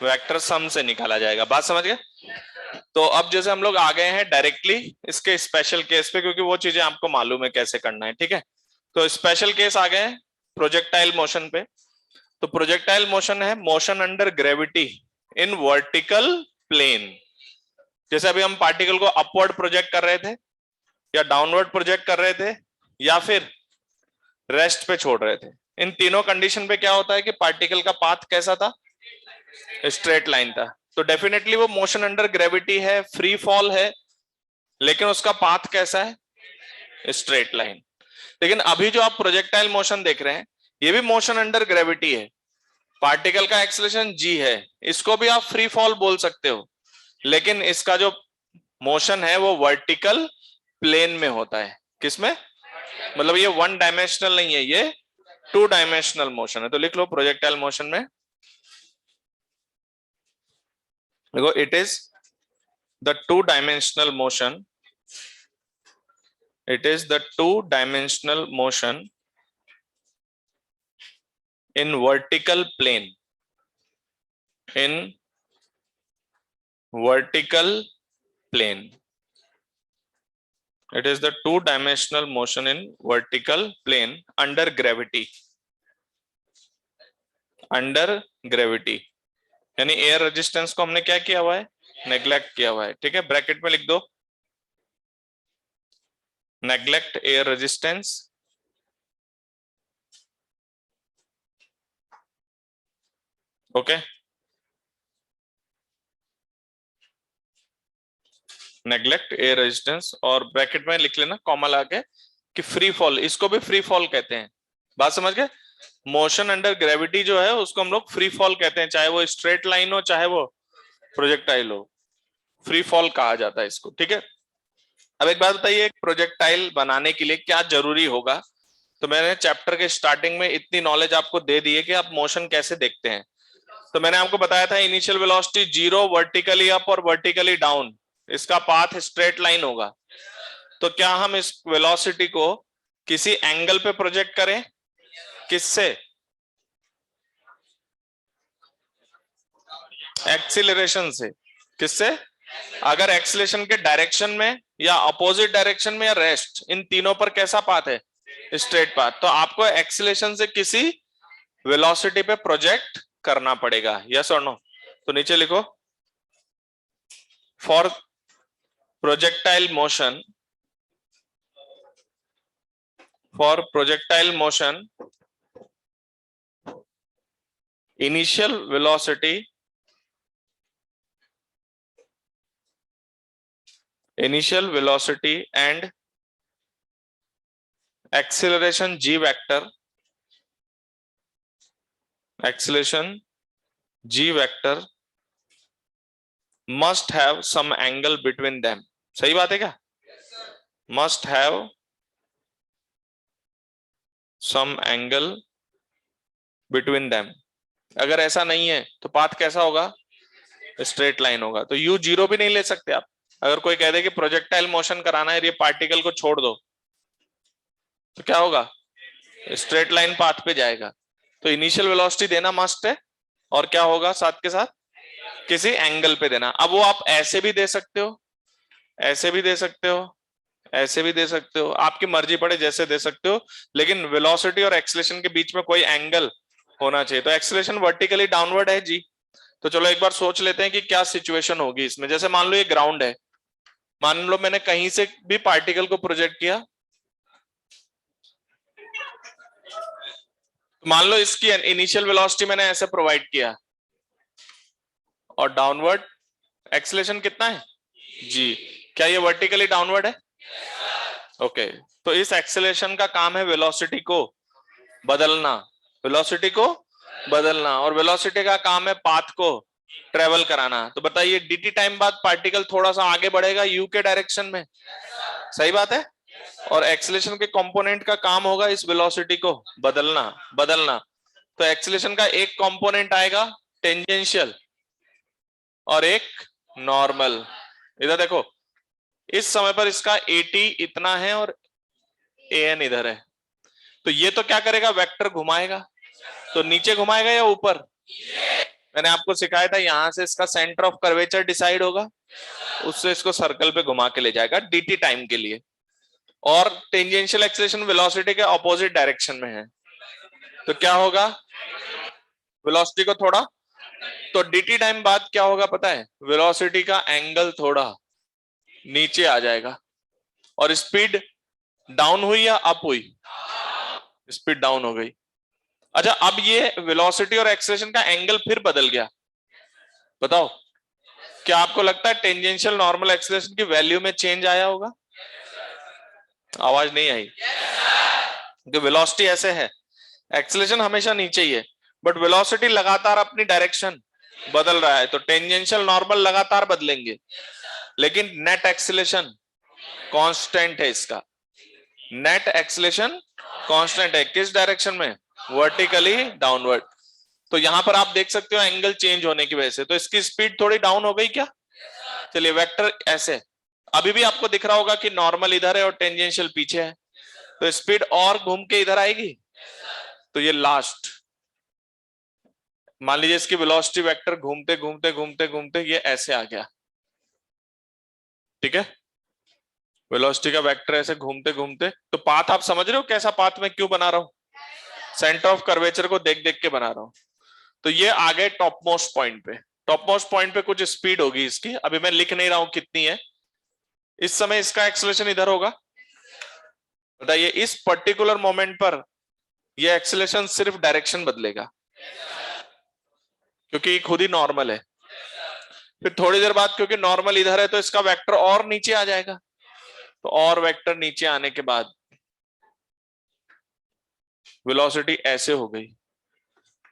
Vector sum से निकाला जाएगा। बात समझ गए? तो अब जैसे हम लोग आ गए हैं डायरेक्टली इसके स्पेशल केस पे, क्योंकि वो चीजें आपको मालूम है कैसे करना है, ठीक है। तो स्पेशल केस आ गए हैं प्रोजेक्टाइल मोशन पे। तो प्रोजेक्टाइल मोशन है motion under gravity in vertical plane. जैसे अभी हम पार्टिकल को अपवर्ड प्रोजेक्ट कर रहे थे, या डाउनवर्ड प्रोजेक्ट कर रहे थे, या फिर रेस्ट पे छोड़ रहे थे। इन तीनों कंडीशन पे क्या होता है कि पार्टिकल का पाथ कैसा था? स्ट्रेट लाइन था। तो डेफिनेटली वो मोशन अंडर ग्रेविटी है, फ्री फॉल है, लेकिन उसका पाथ कैसा है? Straight line. लेकिन अभी जो आप प्रोजेक्टाइल मोशन देख रहे हैं, ये भी मोशन अंडर ग्रेविटी है। पार्टिकल का एक्सेलरेशन जी है, इसको भी आप फ्री फॉल बोल सकते हो, लेकिन इसका जो मोशन है वो वर्टिकल प्लेन में होता है। किसमें? मतलब ये वन डायमेंशनल नहीं है, ये टू डायमेंशनल मोशन है। तो लिख लो प्रोजेक्टाइल मोशन में, देखो it is the two dimensional motion, it is the two-dimensional motion in vertical plane, in vertical plane. It is the two-dimensional motion in vertical plane under gravity, under gravity। यानी air resistance को हमने क्या किया हुआ है? Neglect किया हुआ है, ठीक है। ब्रैकेट में लिख दो neglect air resistance, okay. Neglect air resistance, और ब्रैकेट में लिख लेना कॉमा लगा कि फ्री फॉल, इसको भी फ्री फॉल कहते हैं। बात समझ गए? मोशन अंडर ग्रेविटी जो है उसको हम लोग फ्री फॉल कहते हैं, चाहे वो स्ट्रेट लाइन हो चाहे वो प्रोजेक्टाइल हो, फ्री फॉल कहा जाता है इसको, ठीक है। अब एक बात बताइए, एक प्रोजेक्टाइल बनाने के लिए क्या जरूरी होगा? तो मैंने चैप्टर के स्टार्टिंग में इतनी नॉलेज आपको दे दी है कि आप मोशन कैसे देखते हैं। तो मैंने आपको बताया था initial velocity zero, vertically up और वर्टिकली डाउन, इसका पाथ स्ट्रेट लाइन होगा। तो क्या हम इस वेलोसिटी को किसी एंगल पे प्रोजेक्ट करें? किससे? एक्सीलरेशन से। किससे? अगर एक्सीलरेशन के डायरेक्शन में या अपोजिट डायरेक्शन में या रेस्ट, इन तीनों पर कैसा पाथ है? Straight path. तो आपको एक्सीलरेशन से किसी वेलोसिटी पे प्रोजेक्ट करना पड़ेगा, यस और नो? तो नीचे लिखो for projectile motion, for projectile motion initial velocity and acceleration g vector must have some angle between them। सही बात है क्या? must have some angle between them। अगर ऐसा नहीं है तो पाथ कैसा होगा? स्ट्रेट लाइन होगा। तो यू जीरो भी नहीं ले सकते आप। अगर कोई कह दे कि प्रोजेक्टाइल मोशन कराना है, ये पार्टिकल को छोड़ दो, तो क्या होगा? स्ट्रेट लाइन पाथ पे जाएगा। तो इनिशियल वेलोसिटी देना मस्ट है, और क्या होगा साथ के साथ? किसी एंगल पे देना। अब वो आप ऐसे भी दे सकते हो, ऐसे भी दे सकते हो, ऐसे भी दे सकते हो, आपकी मर्जी पड़े जैसे दे सकते हो, लेकिन वेलोसिटी और एक्सीलरेशन के बीच में कोई एंगल होना चाहिए। तो एक्सीलरेशन वर्टिकली डाउनवर्ड है जी। तो चलो एक बार सोच लेते हैं कि क्या सिचुएशन होगी इसमें। जैसे मान लो ये ग्राउंड है, मान लो मैंने कहीं से भी पार्टिकल को प्रोजेक्ट किया, मान लो इसकी इनिशियल वेलोसिटी मैंने ऐसे प्रोवाइड किया, और डाउनवर्ड एक्सीलरेशन कितना है? जी। क्या ये वर्टिकली डाउनवर्ड है? ओके। तो इस एक्सीलरेशन का काम है वेलोसिटी को बदलना, वेलोसिटी को बदलना, और वेलोसिटी का काम है पाथ को ट्रेवल कराना। तो बताइए dt टाइम बाद पार्टिकल थोड़ा सा आगे बढ़ेगा u के डायरेक्शन में, सही बात है। और एक्सीलरेशन के कंपोनेंट का काम होगा इस वेलोसिटी को बदलना। तो एक्सीलरेशन का एक कंपोनेंट आएगा टेंजेंशियल और एक नॉर्मल। इधर देखो, इस समय पर इसका at इतना है और an इधर है। तो ये तो क्या करेगा? वेक्टर घुमाएगा। तो नीचे घुमाएगा या ऊपर? मैंने आपको सिखाया था यहां से इसका सेंटर ऑफ कर्वेचर डिसाइड होगा, उससे इसको सर्कल पे घुमा के ले जाएगा dt टाइम के लिए, और टेंजेंशियल एक्सेलरेशन वेलोसिटी के ऑपोजिट डायरेक्शन में है, तो क्या होगा, वेलोसिटी को थोड़ा, तो dt टाइम बाद क्या होगा पता है, वेलोसिटी का एंगल थोड़ा नीचे आ जाएगा, और स्पीड डाउन हुई या अप हुई, स्पीड डाउन हो गई। अच्छा, अब ये वेलोसिटी और एक्सेलरेशन का एंगल फिर बदल गया, बताओ क्या आपको लगता है टेंजेंशियल नॉर्मल एक्सेलरेशन की वैल्यू में चेंज आया होगा? आवाज नहीं आई, क्योंकि वेलोसिटी ऐसे है, एक्सेलरेशन हमेशा नीचे ही है, बट वेलोसिटी लगातार अपनी डायरेक्शन बदल रहा है, तो टेंजेंशियल नॉर्मल लगातार बदलेंगे, लेकिन नेट एक्सेलरेशन कांस्टेंट है इसका, नेट एक्सेलरेशन कांस्टेंट है, किस डायरेक्शन में, वर्टिकली डाउनवर्ड। तो यहां पर आप देख सकते हो एंगल चेंज होने की वजह से, तो इसकी स्पीड थोड़ी डाउन हो गई क्या? चलिए वेक्टर ऐसे, अभी भी आपको दिख रहा होगा कि नॉर्मल इधर है और टेंजेंशियल पीछे है, तो स्पीड और घूम के इधर आएगी, तो ये लास्ट, मान लीजिए इसकी वेलोसिटी वेक्टर घूमते घूमते घूमते घूमते ये ऐसे आ गया, ठीक है, वेलोसिटी का वेक्टर ऐसे घूमते घूमते, तो पाथ आप समझ रहे हो कैसा पाथ मैं क्यों बना रहा हूं, सेंटर ऑफ कर्वेचर को देख देख के बना रहा हूं। तो ये आ गए टॉप मोस्ट पॉइंट पे, टॉप मोस्ट पॉइंट पे कुछ स्पीड होगी इसकी, अभी मैं लिख नहीं रहा हूं कितनी है, इस समय इसका एक्सेलरेशन इधर होगा, बताइए इस पर्टिकुलर मोमेंट पर ये एक्सेलरेशन सिर्फ डायरेक्शन बदलेगा, क्योंकि खुद ही नॉर्मल है, फिर थोड़ी देर बाद क्योंकि नॉर्मल इधर है तो इसका वेक्टर और नीचे आ जाएगा, तो और वेक्टर नीचे आने के बाद वेलोसिटी ऐसे हो गई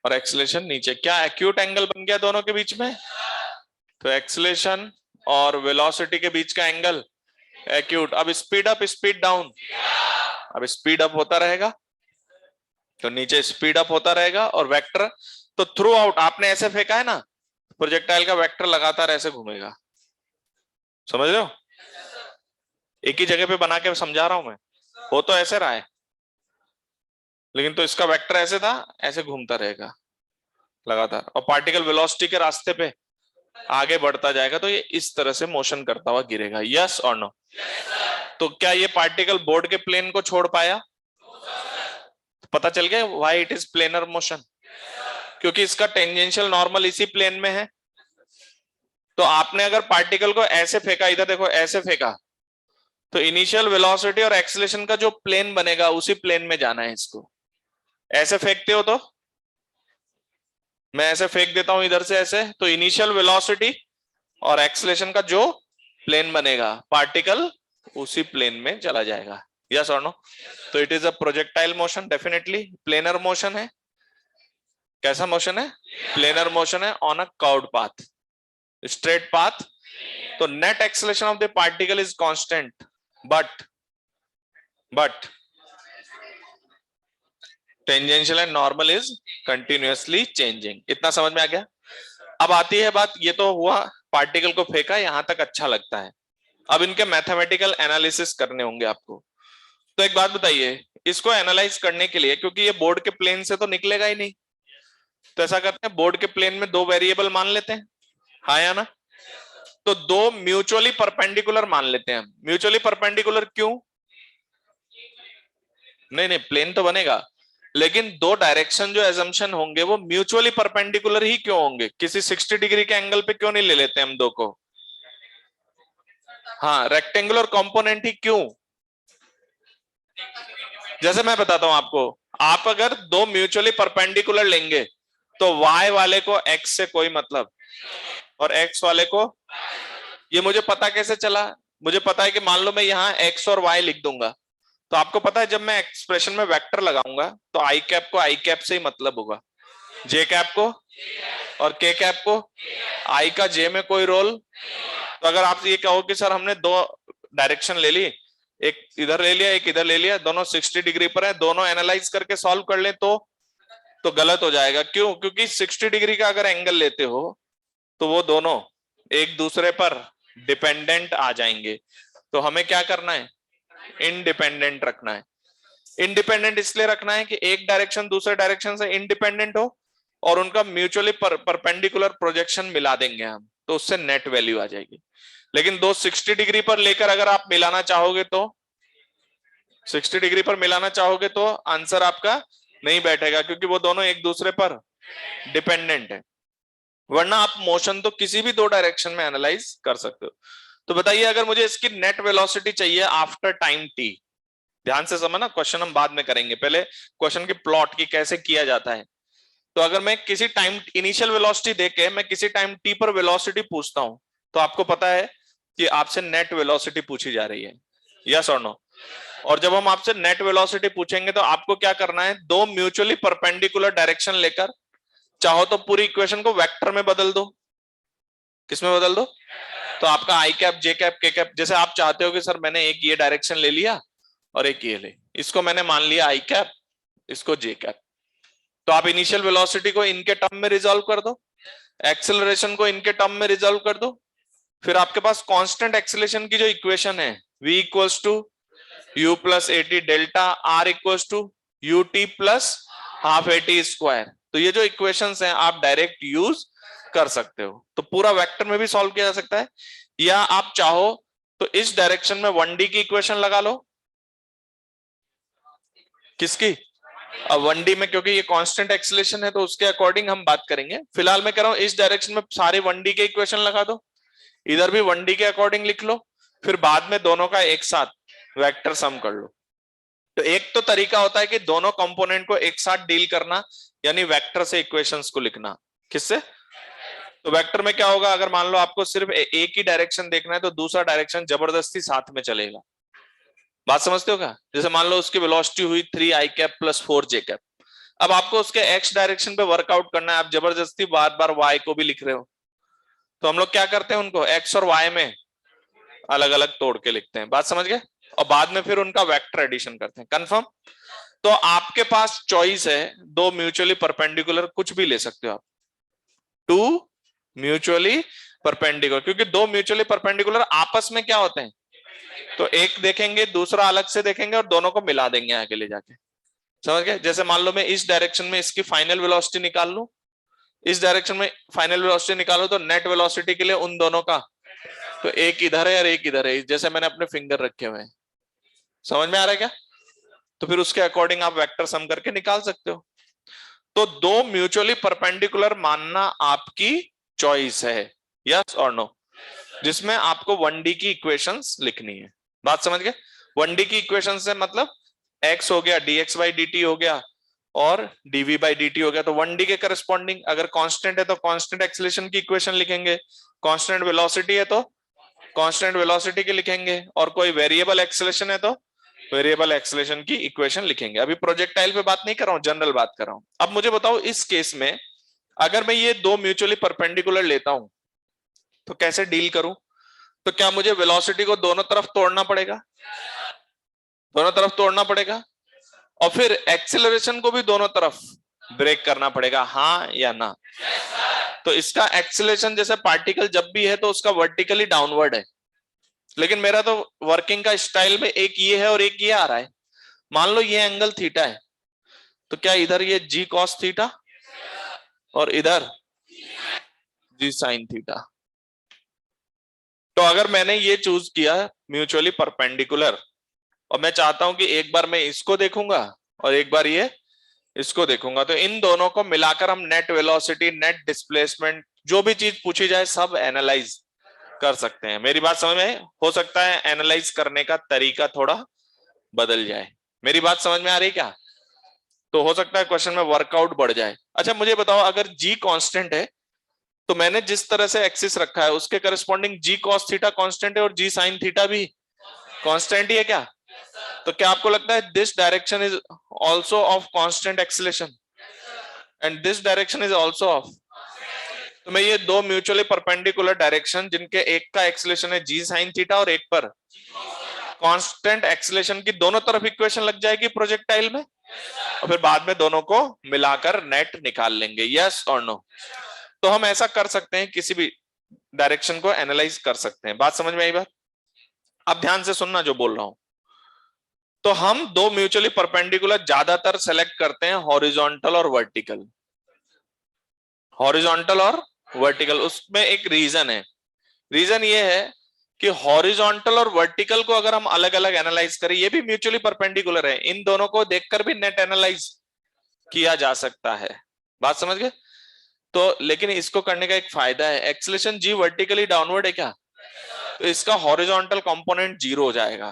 और एक्सेलरेशन नीचे, क्या एक्यूट एंगल बन गया दोनों के बीच में, तो एक्सेलरेशन और वेलोसिटी के बीच का एंगल एक्यूट। अब स्पीड अप स्पीड डाउन, अब स्पीड अप होता रहेगा, तो नीचे स्पीड अप होता रहेगा, और वेक्टर तो थ्रू आउट आपने ऐसे फेंका है ना, प्रोजेक्टाइल का वेक्टर लगातार ऐसे घूमेगा, समझ रहे हो, एक ही जगह पे बना के समझा रहा हूं मैं, हो तो ऐसे रहा है, लेकिन तो इसका वेक्टर ऐसे था, ऐसे घूमता रहेगा लगातार, और पार्टिकल वेलोसिटी के रास्ते पे आगे बढ़ता जाएगा, तो ये इस तरह से मोशन करता हुआ गिरेगा, यस और नो? तो क्या ये पार्टिकल बोर्ड के प्लेन को छोड़ पाया? पता चल गया why it is planar motion, क्योंकि इसका टेंजेंशियल नॉर्मल इसी प्लेन में है। तो आपने अगर पार्टिकल को ऐसे फेंका, इधर देखो ऐसे फेंका, तो इनिशियल वेलोसिटी और एक्सेलरेशन का जो प्लेन बनेगा उसी प्लेन में जाना है इसको। ऐसे फेंकते हो तो मैं ऐसे फेंक देता हूं इधर से ऐसे, तो इनिशियल वेलोसिटी और एक्सेलरेशन का जो प्लेन बनेगा पार्टिकल उसी प्लेन में चला जाएगा, यस और नो? तो it is a projectile motion, definitely planar motion है। कैसा मोशन है? प्लेनर मोशन है on a curved path, straight path. तो net acceleration of the particle is constant, but tangential and normal is continuously changing. इतना समझ में आ गया? अब आती है बात, ये तो हुआ पार्टिकल को फेंका, यहां तक अच्छा लगता है, अब इनके मैथमेटिकल एनालिसिस करने होंगे आपको। तो एक बात बताइए, इसको एनालाइज करने के लिए, क्योंकि ये बोर्ड के प्लेन से तो निकलेगा ही नहीं, तो ऐसा करते हैं बोर्ड के प्लेन में दो वेरिएबल मान लेते हैं, हाँ या ना? तो दो म्यूचुअली परपेंडिकुलर मान लेते हैं। म्यूचुअली परपेंडिकुलर क्यों? नहीं नहीं, प्लेन तो बनेगा, लेकिन दो डायरेक्शन जो एजम्पशन होंगे वो म्यूचुअली परपेंडिकुलर ही क्यों होंगे? किसी 60 डिग्री के एंगल पे क्यों नहीं ले लेते हम दो को? हाँ, रेक्टेंगुलर कंपोनेंट ही क्यों? जैसे मैं बताता हूं आपको, आप अगर दो म्यूचुअली परपेंडिकुलर लेंगे तो y वाले को x से कोई मतलब, और x वाले को, ये मुझे पता कैसे चला? मुझे पता है कि मान लो मैं यहाँ x और y लिख दूंगा, तो आपको पता है जब मैं एक्सप्रेशन में वेक्टर लगाऊंगा तो आई कैप को आई कैप से ही मतलब होगा, जे कैप को और के कैप को, आई का जे में कोई रोल। तो अगर आप ये कहो कि सर हमने दो डायरेक्शन ले ली, एक इधर ले लिया एक इधर ले लिया, दोनों 60 डिग्री पर है, दोनों एनालाइज करके सॉल्व कर लें तो गलत हो जाएगा। क्यों? क्योंकि 60 डिग्री का अगर एंगल लेते हो तो वो दोनों एक दूसरे पर डिपेंडेंट आ जाएंगे, तो हमें क्या करना है? इंडिपेंडेंट रखना है। इंडिपेंडेंट इसलिए रखना है कि एक डायरेक्शन दूसरे डायरेक्शन से इंडिपेंडेंट हो, और उनका म्यूचुअली परपेंडिकुलर प्रोजेक्शन मिला देंगे हम, तो उससे नेट वैल्यू आ जाएगी। लेकिन दो 60 डिग्री पर लेकर अगर आप मिलाना चाहोगे तो 60 डिग्री पर मिलाना चाहोगे तो आंसर आपका नहीं बैठेगा, क्योंकि वो दोनों एक दूसरे पर डिपेंडेंट है। वरना आप मोशन तो किसी भी दो डायरेक्शन में एनालाइज कर सकते हो। तो बताइए, अगर मुझे इसकी नेट वेलोसिटी चाहिए आफ्टर टाइम टी, ध्यान से समझना, क्वेश्चन हम बाद में करेंगे, पहले क्वेश्चन की प्लॉट की कैसे किया जाता है। तो अगर मैं किसी टाइम इनिशियल वेलोसिटी देके मैं किसी टाइम टी पर वेलोसिटी पूछता हूं, तो आपको पता है कि आपसे नेट वेलोसिटी पूछी जा रही है, यस और नो। और जब हम आपसे नेट वेलोसिटी पूछेंगे तो आपको क्या करना है, दो म्यूचुअली परपेंडिकुलर डायरेक्शन लेकर, चाहो तो पूरी इक्वेशन को वेक्टर में बदल दो। किसमें बदल दो? तो आपका आई कैप, जे कैप, के कैप, जैसे आप चाहते हो कि सर मैंने एक ये डायरेक्शन ले लिया और एक ये ले, इसको मैंने मान लिया आई कैप, इसको जे कैप, तो आप इनिशियल वेलोसिटी को इनके टर्म में रिजॉल्व कर दो, एक्सेलरेशन को इनके टर्म में रिजॉल्व कर दो, फिर आपके पास कांस्टेंट एक्सेलरेशन की जो इक्वेशन है v equals to u plus a t delta r equals to U T plus half A T square, तो ये जो इक्वेशंस हैं आप डायरेक्ट यूज कर सकते हो। तो पूरा वेक्टर में भी सॉल्व किया जा सकता है, या आप चाहो तो इस डायरेक्शन में 1D की इक्वेशन लगा लो। किसकी? अब 1D में, क्योंकि ये कांस्टेंट एक्सेलरेशन है तो उसके अकॉर्डिंग हम बात करेंगे। फिलहाल मैं कह रहा हूं इस डायरेक्शन में सारे 1D के इक्वेशन लगा दो, इधर भी 1D के अकॉर्डिंग लिख लो, फिर बाद में दोनों का एक साथ वेक्टर सम कर लो। तो एक तो तरीका होता है कि दोनों कंपोनेंट को एक साथ डील करना, यानी वेक्टर से इक्वेशंस को लिखना। किससे? तो वेक्टर में क्या होगा, अगर मान लो आपको सिर्फ एक ही डायरेक्शन देखना है तो दूसरा डायरेक्शन जबरदस्ती साथ में चलेगा। बात समझते हो क्या? जैसे मान लो उसकी वेलोसिटी हुई 3 आई कैप प्लस 4 जे कैप, अब आपको उसके एक्स डायरेक्शन पे वर्कआउट करना है, आप जबरदस्ती बार बार वाई को भी लिख रहे हो, तो हम लोग क्या करते हैं, उनको एक्स और वाई में अलग अलग तोड़ के लिखते हैं। बात समझ गए? और बाद में फिर उनका वेक्टर एडिशन करते हैं। कंफर्म? तो आपके पास चॉइस है, दो म्यूचुअली परपेंडिकुलर कुछ भी ले सकते हो आप, टू म्यूचुअली परपेंडिकुलर, क्योंकि दो म्यूचुअली परपेंडिकुलर आपस में क्या होते हैं, तो एक देखेंगे दूसरा अलग से देखेंगे और दोनों को मिला देंगे आगे ले जाके। समझ गए? जैसे मान लो मैं इस डायरेक्शन में इसकी फाइनल वेलोसिटी निकाल लूं, इस डायरेक्शन में फाइनल वेलोसिटी निकालो, तो नेट वेलोसिटी के लिए उन दोनों का, तो एक इधर है और एक इधर है, जैसे मैंने अपने फिंगर रखे हुए हैं। समझ में आ रहा है क्या? तो फिर उसके अकॉर्डिंग आप वेक्टर सम करके निकाल सकते हो। तो दो म्यूचुअली परपेंडिकुलर मानना आपकी चॉइस है, यस और नो, जिसमें आपको 1D की इक्वेशंस लिखनी है। बात समझ गए? 1D की इक्वेशन से मतलब x हो गया, dx बाई dt हो गया, और dv बाई dt हो गया। तो 1D के करस्पॉन्डिंग अगर कांस्टेंट है तो कांस्टेंट एक्सेलरेशन की इक्वेशन लिखेंगे, कांस्टेंट वेलोसिटी है तो कांस्टेंट वेलोसिटी की लिखेंगे, और कोई वेरिएबल एक्सेलरेशन है तो वेरिएबल एक्सेलरेशन की इक्वेशन लिखेंगे। अभी प्रोजेक्टाइल पे बात नहीं कर रहा हूं, जनरल बात कर रहा हूं। अब मुझे बताओ, इस केस में अगर मैं ये दो म्यूचुअली परपेंडिकुलर लेता हूं तो कैसे डील करूं? तो क्या मुझे वेलोसिटी को दोनों तरफ तोड़ना पड़ेगा? दोनों तरफ तोड़ना पड़ेगा, और फिर एक्सेलरेशन को भी दोनों तरफ ब्रेक करना पड़ेगा, हाँ या ना? तो इसका एक्सेलरेशन जैसे पार्टिकल जब भी है तो उसका वर्टिकली डाउनवर्ड है, लेकिन मेरा तो वर्किंग का स्टाइल में एक ये है और एक ये आ रहा है। मान लो ये एंगल थीटा है, तो क्या इधर ये जी कॉस थीटा और इधर जी साइन थीटा। तो अगर मैंने ये चूज किया म्यूचुअली परपेंडिकुलर, और मैं चाहता हूं कि एक बार मैं इसको देखूंगा और एक बार ये इसको देखूंगा, तो इन दोनों को मिलाकर हम नेट वेलोसिटी, नेट डिस्प्लेसमेंट, जो भी चीज पूछी जाए सब एनालाइज कर सकते हैं। मेरी बात समझ में? हो सकता है एनालाइज करने का तरीका थोड़ा बदल जाए। मेरी बात समझ में आ रही क्या? तो हो सकता है क्वेश्चन में वर्कआउट बढ़ जाए। अच्छा मुझे बताओ, अगर जी कांस्टेंट है तो मैंने जिस तरह से एक्सिस रखा है उसके करस्पॉन्डिंग जी कॉस थीटा कांस्टेंट है और जी साइन थीटा भी कांस्टेंट ही है क्या? तो क्या आपको लगता है this direction is also of constant acceleration and this direction is also of? तो मैं ये दो म्यूचुअली परपेंडिकुलर डायरेक्शन जिनके एक का एक्सेलरेशन है जी साइन थीटा और एक पर कांस्टेंट एक्सेलरेशन की, दोनों तरफ इक्वेशन लग जाएगी प्रोजेक्टाइल में, और फिर बाद में दोनों को मिलाकर नेट निकाल लेंगे, यस और नो? तो हम ऐसा कर सकते हैं, किसी भी डायरेक्शन को एनालाइज कर सकते हैं। बात समझ में आई बात? अब ध्यान से सुनना जो बोल रहा हूं। तो हम दो म्यूचुअली परपेंडिकुलर ज्यादातर सेलेक्ट करते हैं, हॉरिजॉन्टल और वर्टिकल। हॉरिजॉन्टल और वर्टिकल, उसमें एक रीजन है। रीजन ये है कि हॉरिजॉन्टल और वर्टिकल को अगर हम अलग अलग एनालाइज करें, ये भी म्यूचुअली परपेंडिकुलर है, इन दोनों को देखकर भी नेट एनालाइज किया जा सकता है। बात समझ गए? तो लेकिन इसको करने का एक फायदा है, एक्सेलरेशन जी वर्टिकली डाउनवर्ड है क्या, तो इसका हॉरिजॉन्टल कंपोनेंट 0 हो जाएगा।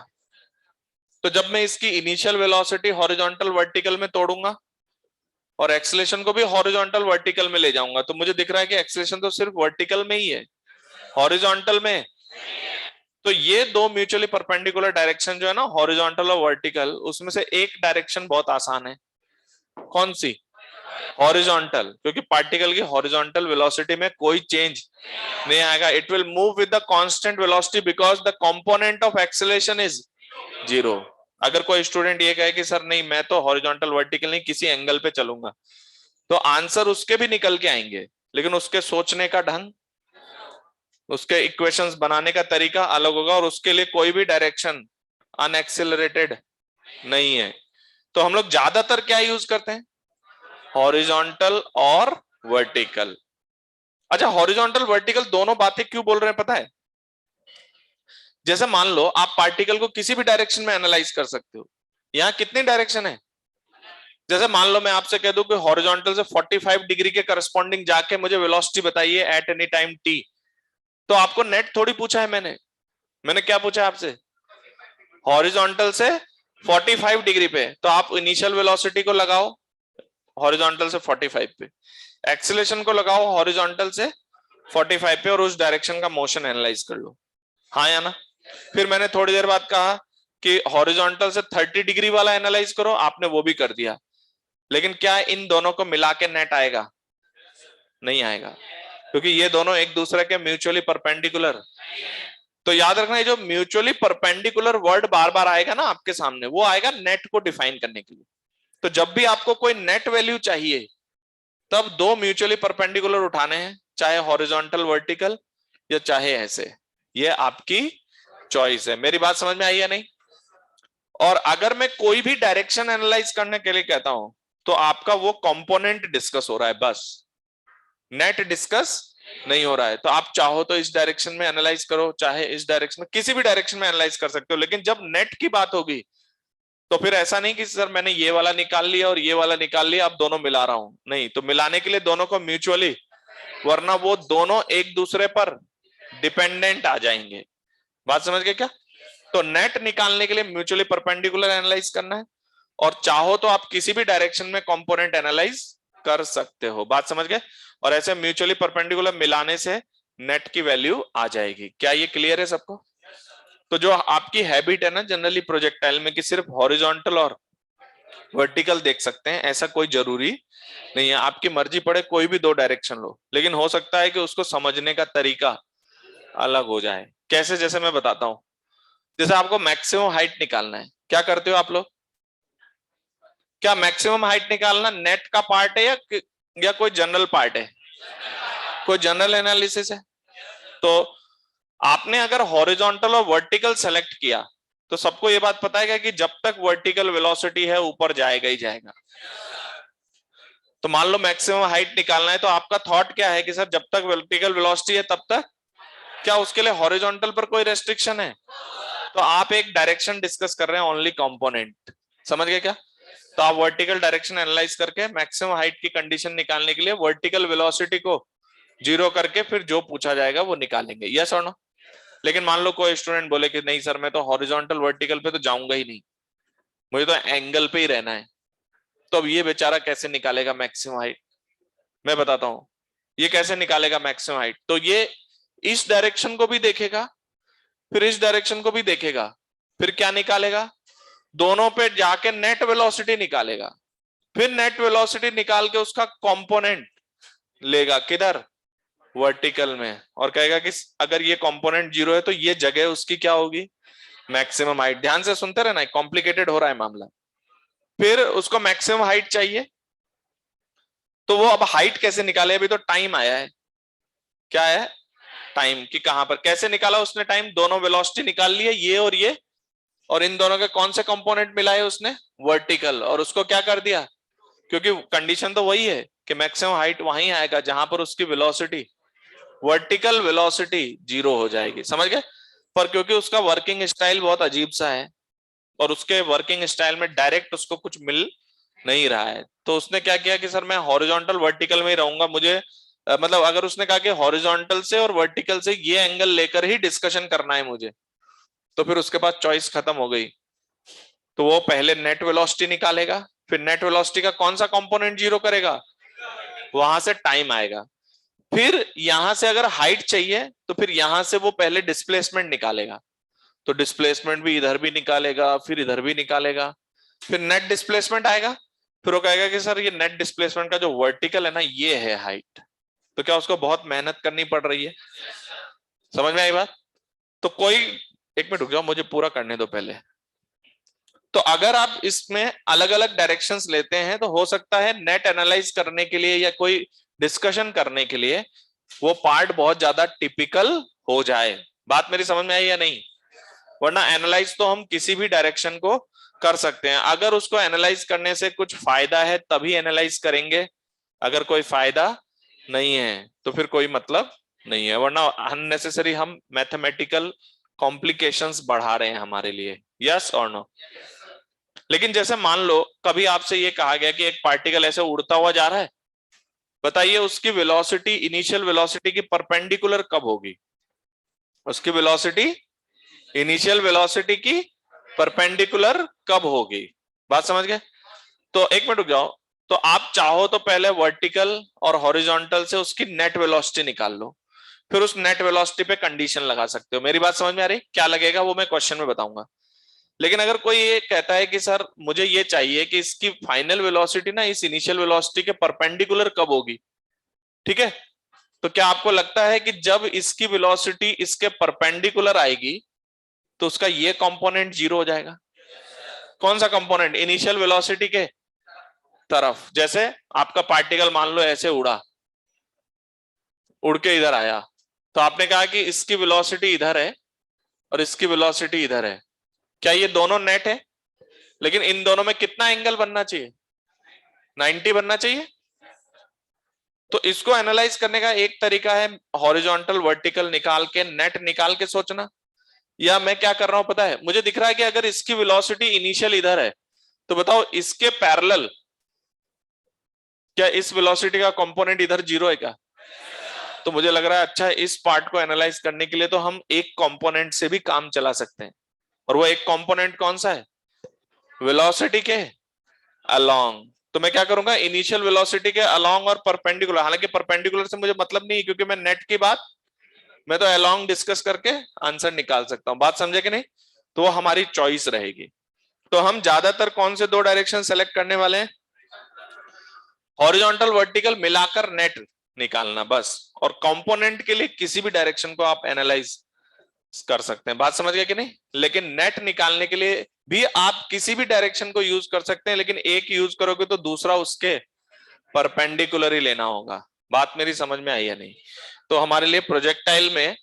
तो जब मैं इसकी इनिशियल वेलोसिटी हॉरिजॉन्टल वर्टिकल में तोड़ूंगा और एक्सेलरेशन को भी हॉरिजॉन्टल वर्टिकल में ले जाऊंगा, तो मुझे दिख रहा है कि एक्सेलरेशन तो सिर्फ वर्टिकल में ही है, हॉरिजॉन्टल में। तो ये दो म्यूचुअली परपेंडिकुलर डायरेक्शन जो है ना, हॉरिजॉन्टल और वर्टिकल, उसमें से एक डायरेक्शन बहुत आसान है। कौन सी? हॉरिजॉन्टल, क्योंकि पार्टिकल की हॉरिजॉन्टल वेलोसिटी में कोई चेंज नहीं आएगा। It will move with the constant velocity because the component of acceleration is 0। अगर कोई स्टूडेंट ये कहे कि सर नहीं मैं तो हॉरिजॉन्टल वर्टिकल नहीं किसी एंगल पे चलूंगा, तो आंसर उसके भी निकल के आएंगे, लेकिन उसके सोचने का ढंग, उसके इक्वेशंस बनाने का तरीका अलग होगा, और उसके लिए कोई भी डायरेक्शन अनएक्सिलरेटेड नहीं है। तो हम लोग ज्यादातर क्या यूज करते हैं? हॉरिजॉन्टल और वर्टिकल। अच्छा, हॉरिजॉन्टल वर्टिकल दोनों बातें क्यों बोल रहे हैं पता है? जैसे मान लो आप पार्टिकल को किसी भी डायरेक्शन में एनालाइज कर सकते हो। यहाँ कितनी डायरेक्शन है? जैसे मान लो मैं आपसे कह दूं कि हॉरिजॉन्टल से 45 डिग्री के करस्पॉन्डिंग जाके मुझे वेलोसिटी बताइए एट एनी टाइम टी, तो आपको नेट थोड़ी पूछा है मैंने। मैंने क्या पूछा है आपसे? हॉरिजॉन्टल से 45 डिग्री पे, तो आप इनिशियल वेलोसिटी को लगाओ हॉरिजॉन्टल से 45 पे, एक्सीलरेशन को लगाओ हॉरिजॉन्टल से 45 पे, और उस डायरेक्शन का मोशन एनालाइज कर लो, हाँ या ना? फिर मैंने थोड़ी देर बाद कहा कि हॉरिजॉन्टल से 30 डिग्री वाला एनालाइज करो, आपने वो भी कर दिया। लेकिन क्या इन दोनों को मिला के नेट आएगा? नहीं आएगा, क्योंकि ये दोनों एक दूसरे के म्यूचुअली परपेंडिकुलर। तो याद रखना, ये जो म्यूचुअली परपेंडिकुलर वर्ड बार बार आएगा ना आपके सामने, वो आएगा नेट को डिफाइन करने के लिए। तो जब भी आपको कोई नेट वैल्यू चाहिए, तब दो म्यूचुअली परपेंडिकुलर उठाने हैं, चाहे हॉरिजॉन्टल वर्टिकल या चाहे ऐसे, ये आपकी चॉइस है। मेरी बात समझ में आई या नहीं? और अगर मैं कोई भी डायरेक्शन एनालाइज करने के लिए कहता हूं, तो आपका वो कंपोनेंट डिस्कस हो रहा है, बस नेट डिस्कस नहीं हो रहा है। तो आप चाहो तो इस डायरेक्शन में एनालाइज करो, चाहे इस डायरेक्शन में, किसी भी डायरेक्शन में एनालाइज कर सकते हो। लेकिन जब नेट की बात होगी, तो फिर ऐसा नहीं कि सर मैंने ये वाला निकाल लिया और ये वाला निकाल लिया, अब दोनों मिला रहा हूं, नहीं। तो मिलाने के लिए दोनों को म्यूचुअली, वरना वो दोनों एक दूसरे पर डिपेंडेंट आ जाएंगे। बात समझ गए क्या? तो नेट निकालने के लिए म्यूचुअली परपेंडिकुलर एनालाइज करना है, और चाहो तो आप किसी भी डायरेक्शन में कंपोनेंट एनालाइज कर सकते हो। बात समझ गए? और ऐसे म्यूचुअली परपेंडिकुलर मिलाने से नेट की वैल्यू आ जाएगी। क्या ये क्लियर है सबको? तो जो आपकी हैबिट है ना जनरली प्रोजेक्टाइल में, कि सिर्फ हॉरिजॉन्टल और वर्टिकल देख सकते हैं, ऐसा कोई जरूरी नहीं है। आपकी मर्जी पड़े कोई भी दो डायरेक्शन लो, लेकिन हो सकता है कि उसको समझने का तरीका अलग हो जाए। कैसे? जैसे मैं बताता हूं। जैसे आपको मैक्सिमम हाइट निकालना है, क्या करते हो आप लोग? क्या मैक्सिमम हाइट निकालना नेट का पार्ट है या कोई जनरल पार्ट है? कोई जनरल एनालिसिस है? तो आपने अगर हॉरिजॉन्टल और वर्टिकल सेलेक्ट किया, तो सबको ये बात पता है कि जब तक वर्टिकल वेलोसिटी है ऊपर जाएगा ही जाएगा। तो मान लो मैक्सिमम हाइट निकालना है, तो आपका थॉट क्या है कि सर जब तक वर्टिकल वेलोसिटी है तब तक, क्या उसके लिए हॉरिजॉन्टल पर कोई रेस्ट्रिक्शन है? तो आप एक डायरेक्शन डिस्कस कर रहे हैं, ओनली कंपोनेंट। समझ गए क्या? तो आप वर्टिकल डायरेक्शन एनालाइज करके मैक्सिमम हाइट की कंडीशन निकालने के लिए वर्टिकल वेलोसिटी को 0 करके फिर जो पूछा जाएगा वो निकालेंगे। यस और नो? लेकिन मान लो कोई स्टूडेंट बोले कि नहीं सर मैं तो हॉरिजॉन्टल वर्टिकल पे तो जाऊंगा ही नहीं, मुझे तो एंगल पे ही रहना है, तो अब ये बेचारा कैसे निकालेगा मैक्सिमम हाइट? मैं बताता हूं ये कैसे निकालेगा मैक्सिमम हाइट। तो ये इस डायरेक्शन को भी देखेगा, फिर इस डायरेक्शन को भी देखेगा, फिर क्या निकालेगा? दोनों पे जाके नेट वेलोसिटी निकालेगा, फिर नेट वेलोसिटी निकाल के उसका कंपोनेंट लेगा किधर? वर्टिकल में, और कहेगा कि अगर ये कंपोनेंट 0 है तो ये जगह उसकी क्या होगी? Maximum height. ध्यान से सुनते रहना, कॉम्प्लिकेटेड हो रहा है मामला। फिर उसको मैक्सिमम हाइट चाहिए, तो वो अब हाइट कैसे निकाले? अभी तो टाइम आया है, क्या है? टाइम। कि कहां पर कैसे निकाला उसने टाइम? दोनों वेलोसिटी निकाल लिए, ये और ये, और इन दोनों के कौन से कंपोनेंट मिलाए उसने? वर्टिकल। और उसको क्या कर दिया? क्योंकि कंडीशन तो वही है कि मैक्सिमम हाइट वहीं आएगा जहां पर उसकी वेलोसिटी, वर्टिकल वेलोसिटी जीरो हो जाएगी, समझ गए। पर क्योंकि उसका वर्किंग स्टाइल बहुत अजीब सा है और उसके वर्किंग स्टाइल में डायरेक्ट उसको कुछ मिल नहीं रहा है, तो उसने क्या किया कि सर मैं हॉरिजॉन्टल वर्टिकल में ही रहूंगा, मुझे मतलब अगर उसने कहा कि हॉरिजॉन्टल से और वर्टिकल से ये एंगल लेकर ही डिस्कशन करना है मुझे, तो फिर उसके पास चॉइस खत्म हो गई। तो वो पहले नेट वेलोसिटी निकालेगा, फिर नेट वेलोसिटी का कौन सा कंपोनेंट जीरो करेगा, वहां से टाइम आएगा। फिर यहां से अगर हाइट चाहिए तो फिर यहां से वो पहले डिस्प्लेसमेंट निकालेगा, तो डिस्प्लेसमेंट भी इधर भी निकालेगा फिर इधर भी निकालेगा, फिर नेट डिस्प्लेसमेंट आएगा। फिर वो कहेगा कि सर ये नेट डिस्प्लेसमेंट का जो वर्टिकल है ना ये है हाइट, तो क्या उसको बहुत मेहनत करनी पड़ रही है, समझ में आई बात। तो कोई, एक मिनट रुक जाओ मुझे पूरा करने दो पहले। तो अगर आप इसमें अलग अलग डायरेक्शंस लेते हैं तो हो सकता है नेट एनालाइज करने के लिए या कोई डिस्कशन करने के लिए वो पार्ट बहुत ज्यादा टिपिकल हो जाए। बात मेरी समझ में आई या नहीं। वरना एनालाइज तो हम किसी भी डायरेक्शन को कर सकते हैं, अगर उसको एनालाइज करने से कुछ फायदा है तभी एनालाइज करेंगे, अगर कोई फायदा नहीं है तो फिर कोई मतलब नहीं है, वरना अननेसेसरी हम मैथमेटिकल कॉम्प्लिकेशंस बढ़ा रहे हैं हमारे लिए। यस और नो। लेकिन जैसे मान लो कभी आपसे ये कहा गया कि एक पार्टिकल ऐसे उड़ता हुआ जा रहा है, बताइए उसकी वेलोसिटी इनिशियल वेलोसिटी की परपेंडिकुलर कब होगी, उसकी वेलोसिटी इनिशियल वेलोसिटी की परपेंडिकुलर कब होगी, बात समझ गए। तो एक मिनट रुक जाओ, तो आप चाहो तो पहले वर्टिकल और हॉरिजॉन्टल से उसकी नेट वेलोसिटी निकाल लो, फिर उस नेट वेलोसिटी पे कंडीशन लगा सकते हो। मेरी बात समझ में आ रही, क्या लगेगा वो मैं क्वेश्चन में बताऊंगा। लेकिन अगर कोई ये कहता है कि सर मुझे ये चाहिए कि इसकी फाइनल वेलोसिटी ना इस इनिशियल वेलोसिटी के परपेंडिकुलर कब होगी, ठीक है, तो क्या आपको लगता है कि जब इसकी वेलोसिटी इसके परपेंडिकुलर आएगी तो उसका ये कंपोनेंट जीरो हो जाएगा। कौन सा कंपोनेंट, इनिशियल वेलोसिटी के तरफ। जैसे आपका पार्टिकल मान लो ऐसे उड़ा, उड़ के इधर आया, तो आपने कहा कि इसकी वेलोसिटी इधर है और इसकी वेलोसिटी इधर है, क्या ये दोनों नेट है, लेकिन इन दोनों में कितना एंगल बनना चाहिए, 90 बनना चाहिए। तो इसको एनालाइज करने का एक तरीका है हॉरिजॉन्टल वर्टिकल निकाल के नेट निकाल के सोचना। या मैं क्या कर रहा हूं पता है, मुझे दिख रहा है कि अगर इसकी वेलोसिटी इनिशियल इधर है तो बताओ इसके पैरेलल क्या इस वेलोसिटी का कंपोनेंट इधर जीरो है क्या। तो मुझे लग रहा है अच्छा इस पार्ट को एनालाइज करने के लिए तो हम एक कंपोनेंट से भी काम चला सकते हैं, और वो एक कंपोनेंट कौन सा है, वेलोसिटी के अलोंग। तो मैं क्या करूंगा, इनिशियल वेलोसिटी के अलोंग और परपेंडिकुलर, हालांकि परपेंडिकुलर से मुझे मतलब नहीं क्योंकि मैं नेट की बात, मैं तो अलोंग डिस्कस करके आंसर निकाल सकता हूं, बात समझे कि नहीं। तो वो हमारी चॉइस रहेगी। तो हम ज्यादातर कौन से दो डायरेक्शन सेलेक्ट करने वाले हैं, हॉरिजॉन्टल वर्टिकल मिलाकर नेट निकालना बस, और कंपोनेंट के लिए किसी भी डायरेक्शन को आप एनालाइज कर सकते हैं, बात समझ गए कि नहीं। लेकिन नेट निकालने के लिए भी आप किसी भी डायरेक्शन को यूज कर सकते हैं, लेकिन एक यूज करोगे तो दूसरा उसके परपेंडिकुलर ही लेना होगा। बात मेरी समझ में आई या नहीं। तो हमारे लिए प्रोजेक्टाइल में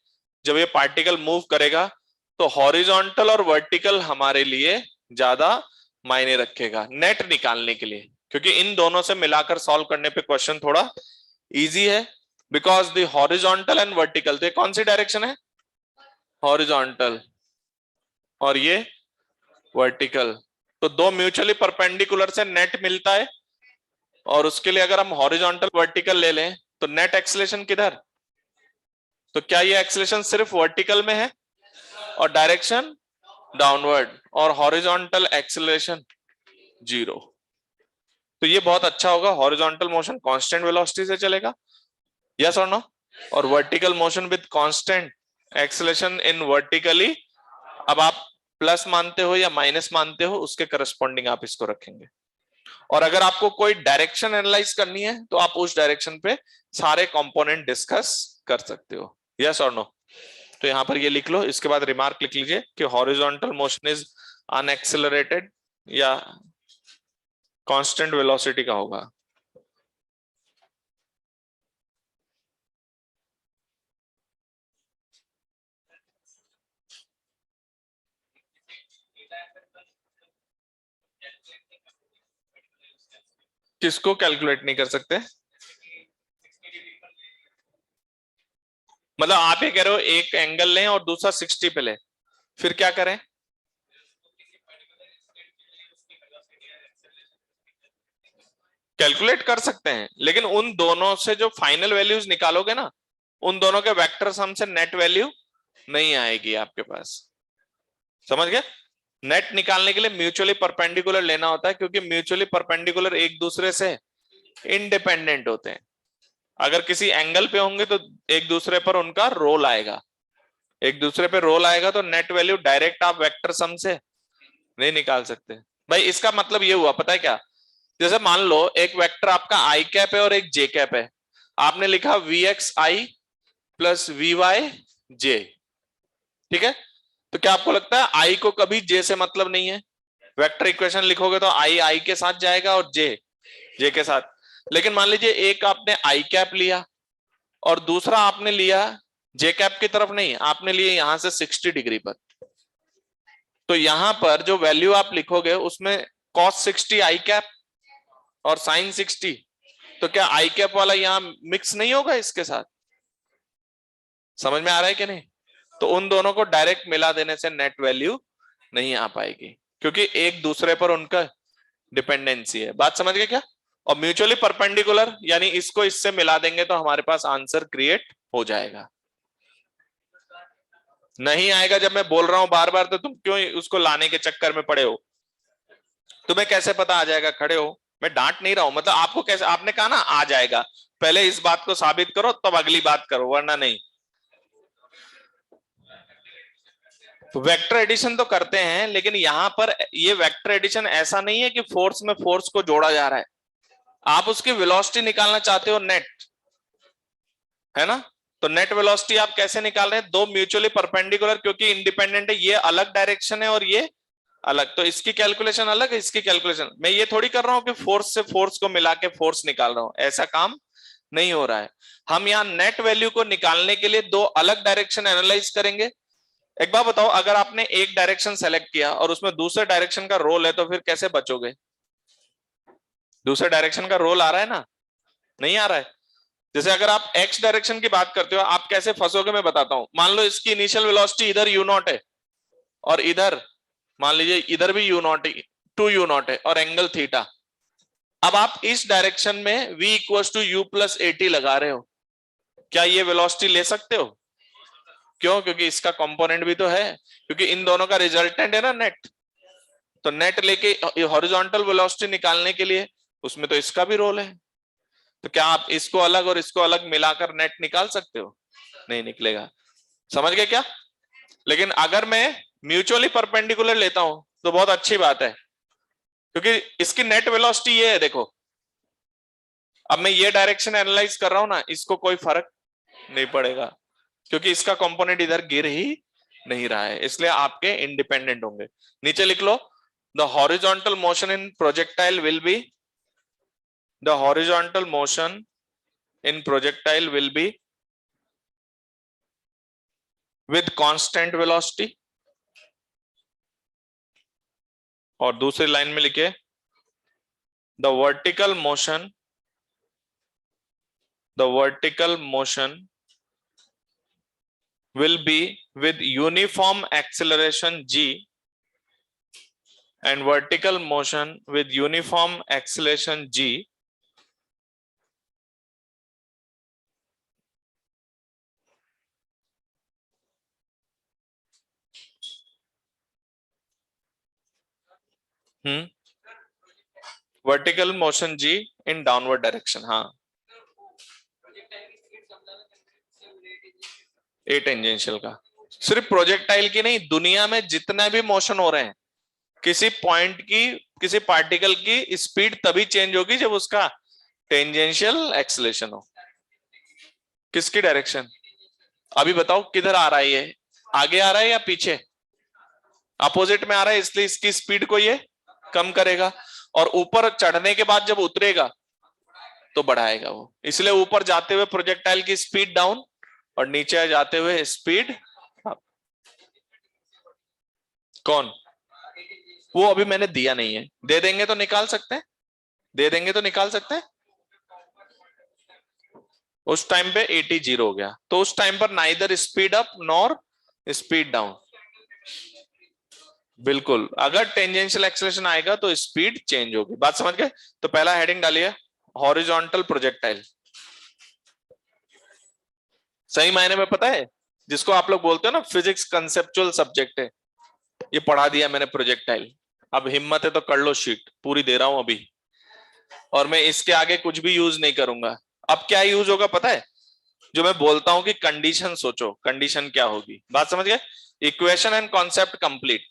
जब ये पार्टिकल मूव करेगा तो हॉरिजॉन्टल और वर्टिकल हमारे लिए ज्यादा मायने रखेगा नेट निकालने के लिए, क्योंकि इन दोनों से मिलाकर सॉल्व करने पे क्वेश्चन थोड़ा इजी है। Because the horizontal and vertical, तो कौन सी डायरेक्शन है, हॉरिजॉन्टल, और ये वर्टिकल, तो दो म्यूचुअली परपेंडिकुलर से नेट मिलता है, और उसके लिए अगर हम हॉरिजॉन्टल वर्टिकल ले लें तो नेट एक्सीलरेशन किधर, तो क्या ये एक्सीलरेशन सिर्फ वर्टिकल में है और डायरेक्शन डाउनवर्ड, और हॉरिजॉन्टल एक्सीलरेशन जीरो। तो ये बहुत अच्छा होगा, हॉरिजॉन्टल मोशन कांस्टेंट वेलोसिटी से चलेगा, यस और नो, और vertical motion with constant acceleration in vertically. अब आप प्लस मानते हो या माइनस मानते हो उसके करस्पॉन्डिंग आप इसको रखेंगे। और अगर आपको कोई डायरेक्शन एनालाइज करनी है तो आप उस डायरेक्शन पे सारे कंपोनेंट डिस्कस कर सकते हो, यस और नो। तो यहां पर ये लिख लो, इसके बाद रिमार्क लिख लीजिए कि हॉरिजॉन्टल मोशन इज अनएक्सेलरेटेड या कांस्टेंट वेलोसिटी का होगा। किसको कैलकुलेट नहीं कर सकते? मतलब आप ये कह रहे हो एक एंगल लें और दूसरा 60 पे ले, फिर क्या करें? कैलकुलेट कर सकते हैं, लेकिन उन दोनों से जो फाइनल वैल्यूज निकालोगे ना, उन दोनों के वेक्टर सम से नेट वैल्यू नहीं आएगी आपके पास। समझ गए? नेट निकालने के लिए म्यूचुअली परपेंडिकुलर लेना होता है, क्योंकि म्यूचुअली परपेंडिकुलर एक दूसरे से इंडिपेंडेंट होते हैं। अगर किसी एंगल पे होंगे तो एक दूसरे पर उनका रोल आएगा, एक दूसरे पे रोल आएगा, तो नेट वैल्यू डायरेक्ट आप वेक्टर सम से नहीं निकाल सकते। भाई इसका मतलब ये हुआ, पता है क्या? जैसे मान लो एक वेक्टर आपका आई कैप है और एक जे कैप है, आपने लिखा V X I plus V Y J, ठीक है? तो क्या आपको लगता है आई को कभी जे से मतलब नहीं है? वेक्टर इक्वेशन लिखोगे तो आई आई के साथ जाएगा और जे जे के साथ। लेकिन मान लीजिए एक आपने आई कैप लिया और दूसरा आपने लिया जे कैप की तरफ नहीं, आपने लिए यहां से 60 डिग्री पर, तो यहां पर जो वैल्यू आप लिखोगे उसमें कॉस 60 आई कैप और साइन 60, तो क्या आई कैप वाला यहां मिक्स नहीं होगा इसके साथ? समझ में आ रहा है कि नहीं? तो उन दोनों को डायरेक्ट मिला देने से नेट वैल्यू नहीं आ पाएगी, क्योंकि एक दूसरे पर उनका डिपेंडेंसी है। बात समझ गए क्या? और म्यूचुअली परपेंडिकुलर यानी इसको इससे मिला देंगे तो हमारे पास आंसर क्रिएट हो जाएगा। नहीं आएगा जब मैं बोल रहा हूं बार बार, तो तुम क्यों उसको लाने के चक्कर में पड़े हो? तुम्हें कैसे पता आ जाएगा? खड़े हो, मैं डांट नहीं रहा हूं, मतलब आपको कैसे, आपने कहा ना आ जाएगा, पहले इस बात को साबित करो तब अगली बात करो, वरना नहीं। वेक्टर एडिशन तो करते हैं, लेकिन यहां पर ये वेक्टर एडिशन ऐसा नहीं है कि फोर्स में फोर्स को जोड़ा जा रहा है, आप उसकी वेलोसिटी निकालना चाहते हो, नेट, है ना? तो नेट वेलोसिटी आप कैसे निकाल रहे हैं? दो म्यूचुअली परपेंडिकुलर, क्योंकि इंडिपेंडेंट है, ये अलग डायरेक्शन है और ये अलग, तो इसकी कैलकुलेशन अलग है, इसकी कैलकुलेशन। मैं ये थोड़ी कर रहा हूं कि फोर्स से फोर्स को मिला के फोर्स निकाल रहा हूं, ऐसा काम नहीं हो रहा है। हम यहाँ नेट वैल्यू को निकालने के लिए दो अलग डायरेक्शन एनालाइज करेंगे। एक बात बताओ, अगर आपने एक डायरेक्शन सेलेक्ट किया और उसमें दूसरे डायरेक्शन का रोल है, तो फिर कैसे बचोगे? दूसरे डायरेक्शन का रोल आ रहा है ना? नहीं आ रहा है। जैसे अगर आप एक्स डायरेक्शन की बात करते हो, आप कैसे फंसोगे मैं बताता हूं। मान लो इसकी इनिशियल वेलोसिटी इधर यू नॉट है और इधर मान लीजिए इधर भी यू नॉट, 2u0 है और एंगल थीटा। अब आप इस डायरेक्शन में v equal to u plus a t लगा रहे हो, क्या ये वेलोसिटी ले सकते हो? क्यों? क्योंकि इसका कंपोनेंट भी तो है, क्योंकि इन दोनों का रिजल्टेंट है ना नेट। तो नेट लेके हॉरिजॉन्टल वेलोसिटी निकालने के लिए उसमें तो इसका भी रोल है, तो क्या आप इसको अलग और इसको अलग मिलाकर नेट निकाल सकते हो? नहीं निकलेगा। समझ गए क्या? लेकिन अगर मैं म्यूचुअली परपेंडिकुलर लेता हूं तो बहुत अच्छी बात है, क्योंकि इसकी नेट वेलोसिटी ये है, देखो अब मैं ये डायरेक्शन एनालाइज कर रहा हूं ना, इसको कोई फर्क नहीं पड़ेगा, क्योंकि इसका कंपोनेंट इधर गिर ही नहीं रहा है, इसलिए आपके इंडिपेंडेंट होंगे। नीचे लिख लो, the horizontal motion in projectile will be, the horizontal motion in projectile will be with constant velocity. और दूसरी लाइन में लिखे, the vertical motion, the vertical motion will be with uniform acceleration g, and vertical motion with uniform acceleration g vertical motion g in downward direction। हाँ, ए tangential का, सिर्फ projectile की नहीं, दुनिया में जितना भी मोशन हो रहे हैं, किसी पॉइंट की, किसी पार्टिकल की स्पीड तभी चेंज होगी जब उसका टेंजेंशियल एक्सेलेरेशन हो। किसकी डायरेक्शन? अभी बताओ किधर आ रहा है ये? आगे आ रहा है या पीछे? अपोजिट में आ रहा है, इसलिए इसकी स्पीड को ये कम करेगा, और ऊपर चढ़ने के बाद जब उतरेगा तो बढ़ाएगा वो, इसलिए ऊपर जाते हुए प्रोजेक्टाइल की स्पीड डाउन और नीचे जाते हुए स्पीड अप। कौन? वो अभी मैंने दिया नहीं है, दे देंगे तो निकाल सकते हैं। दे देंगे तो निकाल सकते हैं। उस टाइम पे 80 जीरो हो गया, तो उस टाइम पर neither speed up nor speed down. बिल्कुल, अगर टेंजेंशियल एक्सेलरेशन आएगा तो स्पीड चेंज होगी। बात समझ गए? तो पहला हेडिंग डालिए हॉरिजॉन्टल प्रोजेक्टाइल। सही मायने में पता है, जिसको आप लोग बोलते हो ना फिजिक्स कंसेप्चुअल सब्जेक्ट है, ये पढ़ा दिया मैंने प्रोजेक्टाइल। अब हिम्मत है तो कर लो, शीट पूरी दे रहा हूं अभी, और मैं इसके आगे कुछ भी यूज नहीं करूंगा। अब क्या यूज होगा पता है? जो मैं बोलता हूं कि कंडीशन सोचो, कंडीशन क्या होगी। बात समझ गए? Equation and concept complete.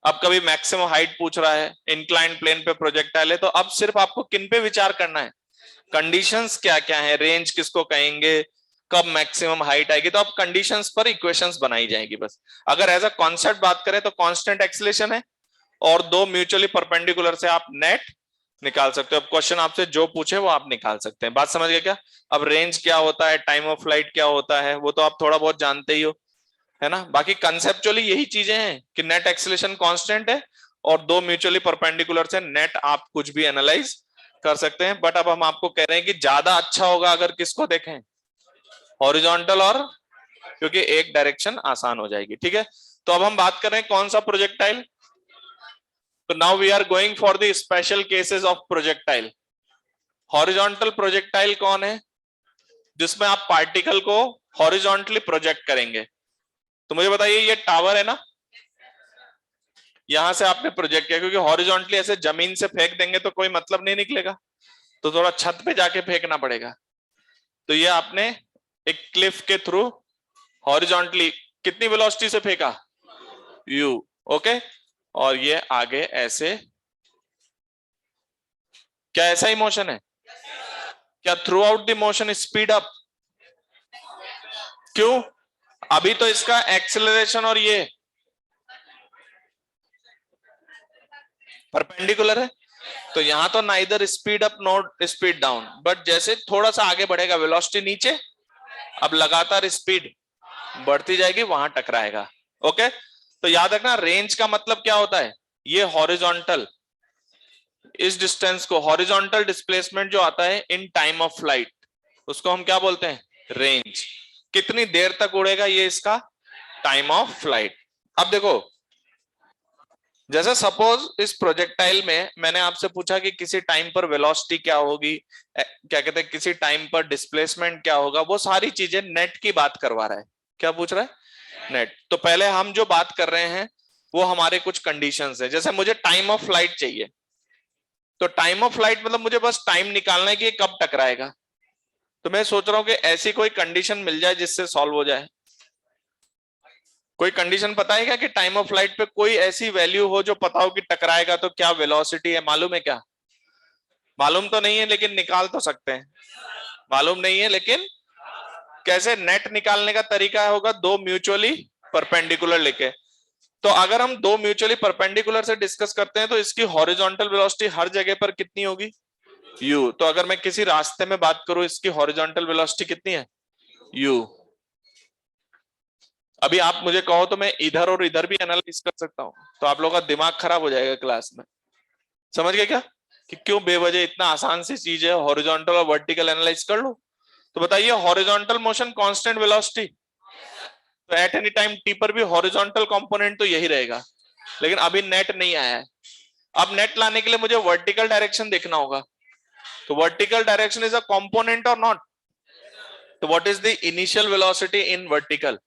अब कभी मैक्सिमम हाइट पूछ रहा है, इंक्लाइन प्लेन पे प्रोजेक्टाइल है, तो अब सिर्फ आपको किन पे विचार करना है, कंडीशंस क्या क्या है, रेंज किसको कहेंगे, कब मैक्सिमम हाइट आएगी, तो अब कंडीशंस पर इक्वेशंस बनाई जाएगी बस। अगर एज अ कॉन्सेप्ट बात करें तो कांस्टेंट एक्सीलरेशन है, और दो म्यूचुअली परपेंडिकुलर से आप नेट निकाल सकते हो। अब क्वेश्चन आपसे जो पूछे वो आप निकाल सकते हैं। बात समझ गए क्या? अब रेंज क्या होता है, टाइम ऑफ फ्लाइट क्या होता है, वो तो आप थोड़ा बहुत जानते ही हो, है ना। बाकी कंसेप्चुअली यही चीजें हैं कि नेट एक्सीलरेशन कांस्टेंट है, और दो म्यूचुअली परपेंडिकुलर से नेट आप कुछ भी एनालाइज कर सकते हैं। बट अब हम आपको कह रहे हैं कि ज्यादा अच्छा होगा अगर किसको देखें, हॉरिजॉन्टल, और क्योंकि एक डायरेक्शन आसान हो जाएगी। ठीक है, तो अब हम बात कर रहे हैं कौन सा प्रोजेक्टाइल। तो now we are going for the special cases of projectile. Horizontal projectile कौन है? जिसमें आप पार्टिकल को हॉरिजॉन्टली प्रोजेक्ट करेंगे। तो मुझे बताइए, ये टावर है ना, यहां से आपने प्रोजेक्ट किया, क्योंकि हॉरिजॉन्टली ऐसे जमीन से फेंक देंगे तो कोई मतलब नहीं निकलेगा, तो थोड़ा छत पे जाके फेंकना पड़ेगा। तो ये आपने एक क्लिफ के थ्रू हॉरिजॉन्टली कितनी वेलोसिटी से फेंका, यू, ओके, और ये आगे ऐसे, क्या ऐसा ही मोशन है? क्या through out the motion speed up? क्यों? अभी तो इसका एक्सेलरेशन और ये परपेंडिकुलर है, तो यहां तो neither speed up not speed down, but जैसे थोड़ा सा आगे बढ़ेगा वेलोसिटी नीचे, अब लगातार स्पीड बढ़ती जाएगी, वहां टकराएगा। ओके, तो याद रखना रेंज का मतलब क्या होता है, ये हॉरिजॉन्टल, इस डिस्टेंस को, हॉरिजॉन्टल डिस्प्लेसमेंट जो आता है इन टाइम ऑफ फ्लाइट, उसको हम क्या बोलते हैं, रेंज। कितनी देर तक उड़ेगा, ये इसका टाइम ऑफ फ्लाइट। अब देखो, जैसे सपोज इस प्रोजेक्टाइल में मैंने आपसे पूछा कि किसी टाइम पर वेलोसिटी क्या होगी, क्या कहते हैं, किसी टाइम पर डिस्प्लेसमेंट क्या होगा, वो सारी चीजें नेट की बात करवा रहा है। क्या पूछ रहा है? नेट। तो पहले हम जो बात कर रहे हैं वो हमारे कुछ कंडीशंस है। जैसे मुझे टाइम ऑफ फ्लाइट चाहिए, तो टाइम ऑफ फ्लाइट मतलब मुझे बस टाइम निकालना है कि कब टकराएगा। तो मैं सोच रहा हूं कि ऐसी कोई कंडीशन मिल जाए जिससे सॉल्व हो जाए। कोई कंडीशन पता है क्या कि टाइम ऑफ फ्लाइट पे कोई ऐसी वैल्यू हो जो पता हो कि टकराएगा तो क्या वेलोसिटी है, मालूम है क्या? मालूम तो नहीं है लेकिन निकाल तो सकते हैं। मालूम नहीं है लेकिन कैसे, नेट निकालने का तरीका होगा दो म्यूचुअली परपेंडिकुलर लेके। तो अगर हम दो म्यूचुअली परपेंडिकुलर से डिस्कस करते हैं तो इसकी हॉरिजॉन्टल वेलोसिटी हर जगह पर कितनी होगी, u। तो अगर मैं किसी रास्ते में बात करूं, इसकी हॉरिजॉन्टल वेलोसिटी कितनी है, u। अभी आप मुझे कहो तो मैं इधर और इधर भी एनालाइज कर सकता हूं, तो आप लोगों का दिमाग खराब हो जाएगा क्लास में। समझ गए क्या कि क्यों बेवजह, इतना आसान सी चीज है, हॉरिजॉन्टल और वर्टिकल एनालाइज कर लो। तो बताइए, हॉरिजॉन्टल मोशन कांस्टेंट वेलोसिटी, तो एट एनी टाइम टी पर भी हॉरिजॉन्टल कंपोनेंट तो यही रहेगा, लेकिन अभी नेट नहीं आया है। अब नेट लाने के लिए मुझे वर्टिकल डायरेक्शन देखना होगा, तो vertical direction is a component और नॉट? तो what is the initial velocity in vertical?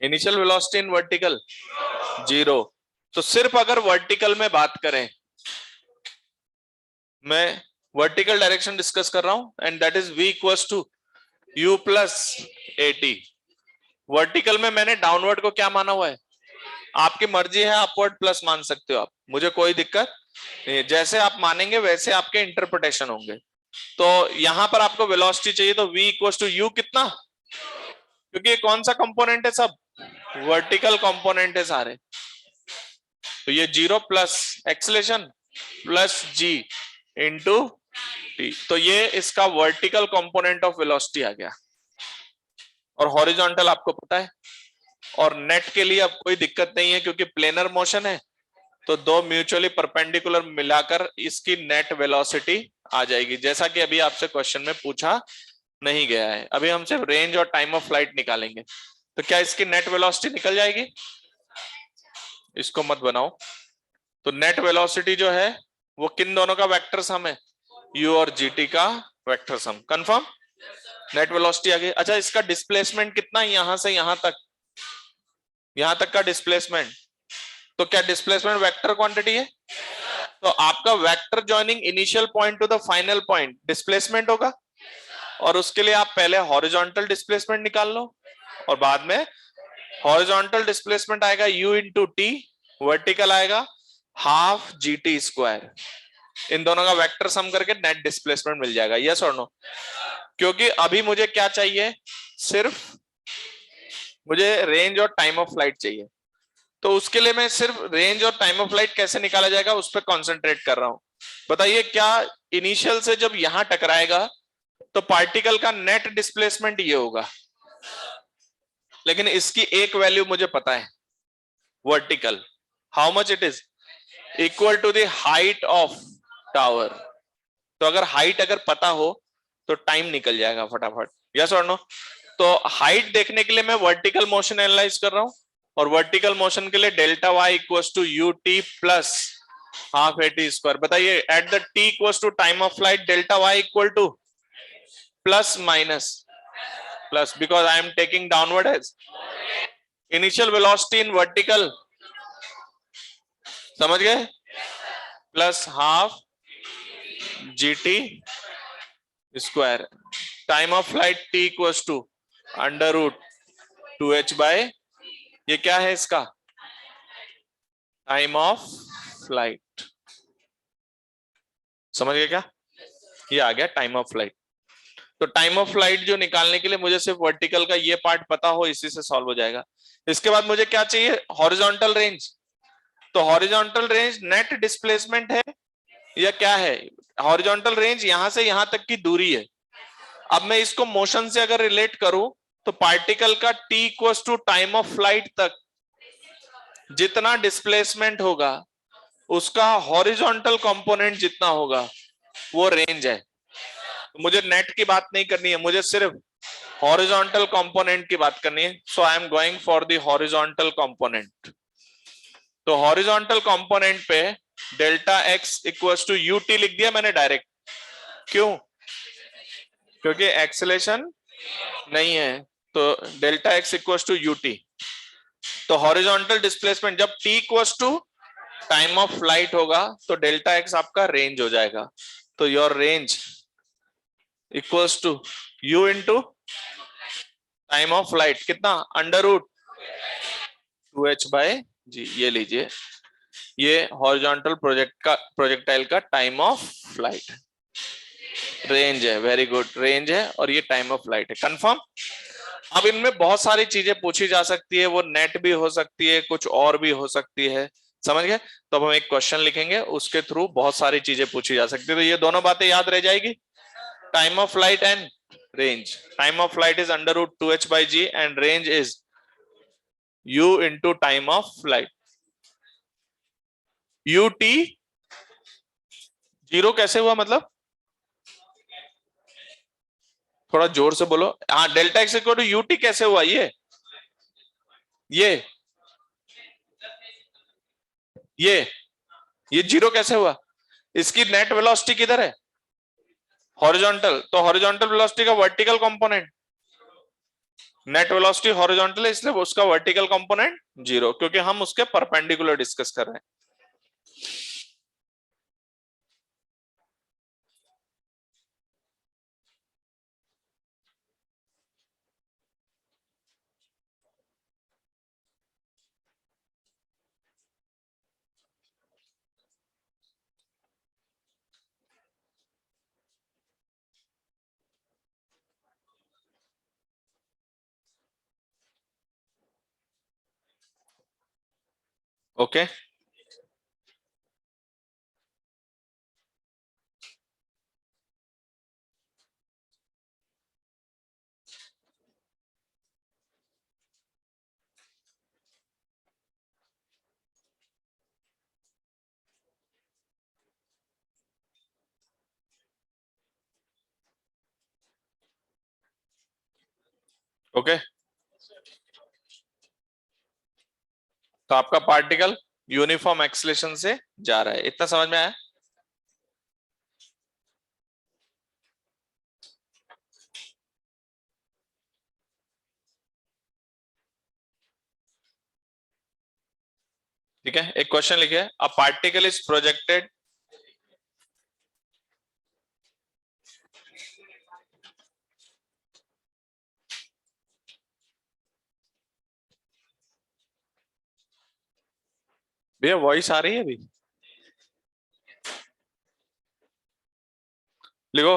Initial velocity in vertical zero. तो सिर्फ अगर वर्टिकल में बात करें, मैं वर्टिकल डायरेक्शन डिस्कस कर रहा हूं, and that is v equals to u plus at। Vertical में मैंने डाउनवर्ड को क्या माना हुआ है, आपकी मर्जी है, अपवर्ड प्लस मान सकते हो आप, मुझे कोई दिक्कत नहीं, जैसे आप मानेंगे वैसे आपके इंटरप्रिटेशन होंगे। तो यहां पर आपको वेलोसिटी चाहिए, तो v इक्वल्स टू u कितना, क्योंकि ये कौन सा कंपोनेंट है, सब वर्टिकल कंपोनेंट है सारे, तो ये zero plus acceleration plus g into T, तो ये इसका वर्टिकल कंपोनेंट ऑफ वेलोसिटी आ गया। और हॉरिजॉन्टल आपको पता है, और नेट के लिए अब कोई दिक्कत नहीं है क्योंकि प्लेनर मोशन है, तो दो म्यूचुअली परपेंडिकुलर मिलाकर इसकी नेट वेलोसिटी आ जाएगी, जैसा कि अभी आपसे क्वेश्चन में पूछा नहीं गया है। अभी हम सिर्फ रेंज और टाइम ऑफ फ्लाइट निकालेंगे। तो क्या इसकी नेट वेलोसिटी निकल जाएगी? इसको मत बनाओ। तो नेट वेलोसिटी जो है वो किन दोनों का वेक्टर सम है? u और gt का vector sum. Confirm? Net velocity आ गई। अच्छा, इसका डिस्प्लेसमेंट कितना है यहां से यहां तक? यहां तक का डिस्प्लेसमेंट, तो क्या डिस्प्लेसमेंट वेक्टर क्वांटिटी है? तो आपका vector joining initial point two the final point displacement होगा, और उसके लिए आप पहले हॉरिजॉन्टल डिस्प्लेसमेंट निकाल लो, और बाद में हॉरिजॉन्टल डिस्प्लेसमेंट आएगा u इंटू टी, वर्टिकल आएगा हाफ जी टी स्क्वायर। इन दोनों का वेक्टर सम करके नेट डिस्प्लेसमेंट मिल जाएगा। यस और नो? क्योंकि अभी मुझे क्या चाहिए, सिर्फ मुझे रेंज और टाइम ऑफ फ्लाइट चाहिए। तो उसके लिए मैं सिर्फ रेंज और टाइम ऑफ फ्लाइट कैसे निकाला जाएगा उस पर कॉन्सेंट्रेट कर रहा हूं। बताइए, क्या इनिशियल से जब यहां टकराएगा तो पार्टिकल का नेट डिस्प्लेसमेंट ये होगा, लेकिन इसकी एक वैल्यू मुझे पता है, vertical. How much it is? Equal to the height of tower. तो अगर हाइट अगर पता हो तो टाइम निकल जाएगा फटाफट। यस और नो? तो हाइट देखने के लिए मैं वर्टिकल मोशन एनालाइज कर रहा हूं, और वर्टिकल मोशन के लिए delta Y equals to U T plus half A T square. बताइए, at the T equals to time of flight delta Y equal to plus minus plus, because I am taking downward as initial velocity in vertical. समझ गए? Plus half G T square, time of flight T equals to under root two H by, ये क्या है इसका? Time of flight. समझ गए क्या? ये आ गया टाइम ऑफ फ्लाइट। तो टाइम ऑफ फ्लाइट जो निकालने के लिए मुझे सिर्फ वर्टिकल का ये पार्ट पता हो, इसी से सॉल्व हो जाएगा। इसके बाद मुझे क्या चाहिए? Horizontal range. तो हॉरिजॉन्टल रेंज नेट डिस्प्लेसमेंट है या क्या है? हॉरिजॉन्टल रेंज यहां से यहां तक की दूरी है। अब मैं इसको मोशन से अगर रिलेट करूं तो पार्टिकल का t equals to time of flight तक जितना डिस्प्लेसमेंट होगा उसका हॉरिजॉन्टल कंपोनेंट जितना होगा वो रेंज है। तो मुझे नेट की बात नहीं करनी है, मुझे सिर्फ हॉरिजॉन्टल कंपोनेंट की बात करनी है। So I am going for the horizontal component. तो हॉरिजॉन्टल कंपोनेंट पे delta X equals to you T लिख दिया मैंने डायरेक्ट। क्यों? क्योंकि एक्सेलेरेशन नहीं है, तो delta X equals to U T. तो हॉरिजॉन्टल डिस्प्लेसमेंट जब T equals to time of flight होगा तो डेल्टा एक्स आपका रेंज हो जाएगा। तो your range equals to U into time of flight, कितना? Under root two H by G. ये लीजिए, ये हॉरिजॉन्टल प्रोजेक्टाइल का टाइम ऑफ फ्लाइट रेंज है। वेरी गुड, रेंज है और ये टाइम ऑफ फ्लाइट है। कंफर्म? अब इनमें बहुत सारी चीजें पूछी जा सकती है, वो नेट भी हो सकती है, कुछ और भी हो सकती है। समझ गए? तो अब हम एक क्वेश्चन लिखेंगे, उसके थ्रू बहुत सारी चीजें पूछी जा सकती है। तो ये दोनों बातें याद रह जाएगी, time of flight and range. Time of flight is under root two h by g and range is u into time of flight. U t zero कैसे हुआ मतलब? थोड़ा जोर से बोलो। हाँ, delta x equal to you t कैसे हुआ? ये ये ये जीरो कैसे हुआ? इसकी नेट वेलोसिटी किधर है? हॉरिजॉन्टल। तो हॉरिजॉन्टल वेलोसिटी का vertical component, net velocity horizontal है इसलिए उसका वर्टिकल कंपोनेंट जीरो, क्योंकि हम उसके परपेंडिकुलर डिस्कस कर रहे हैं। ओके, ओके, तो आपका पार्टिकल यूनिफॉर्म एक्सीलरेशन से जा रहा है, इतना समझ में आया? ठीक है, एक क्वेश्चन लिखिए, अ पार्टिकल इज प्रोजेक्टेड भैया वॉइस आ रही है अभी? लिखो,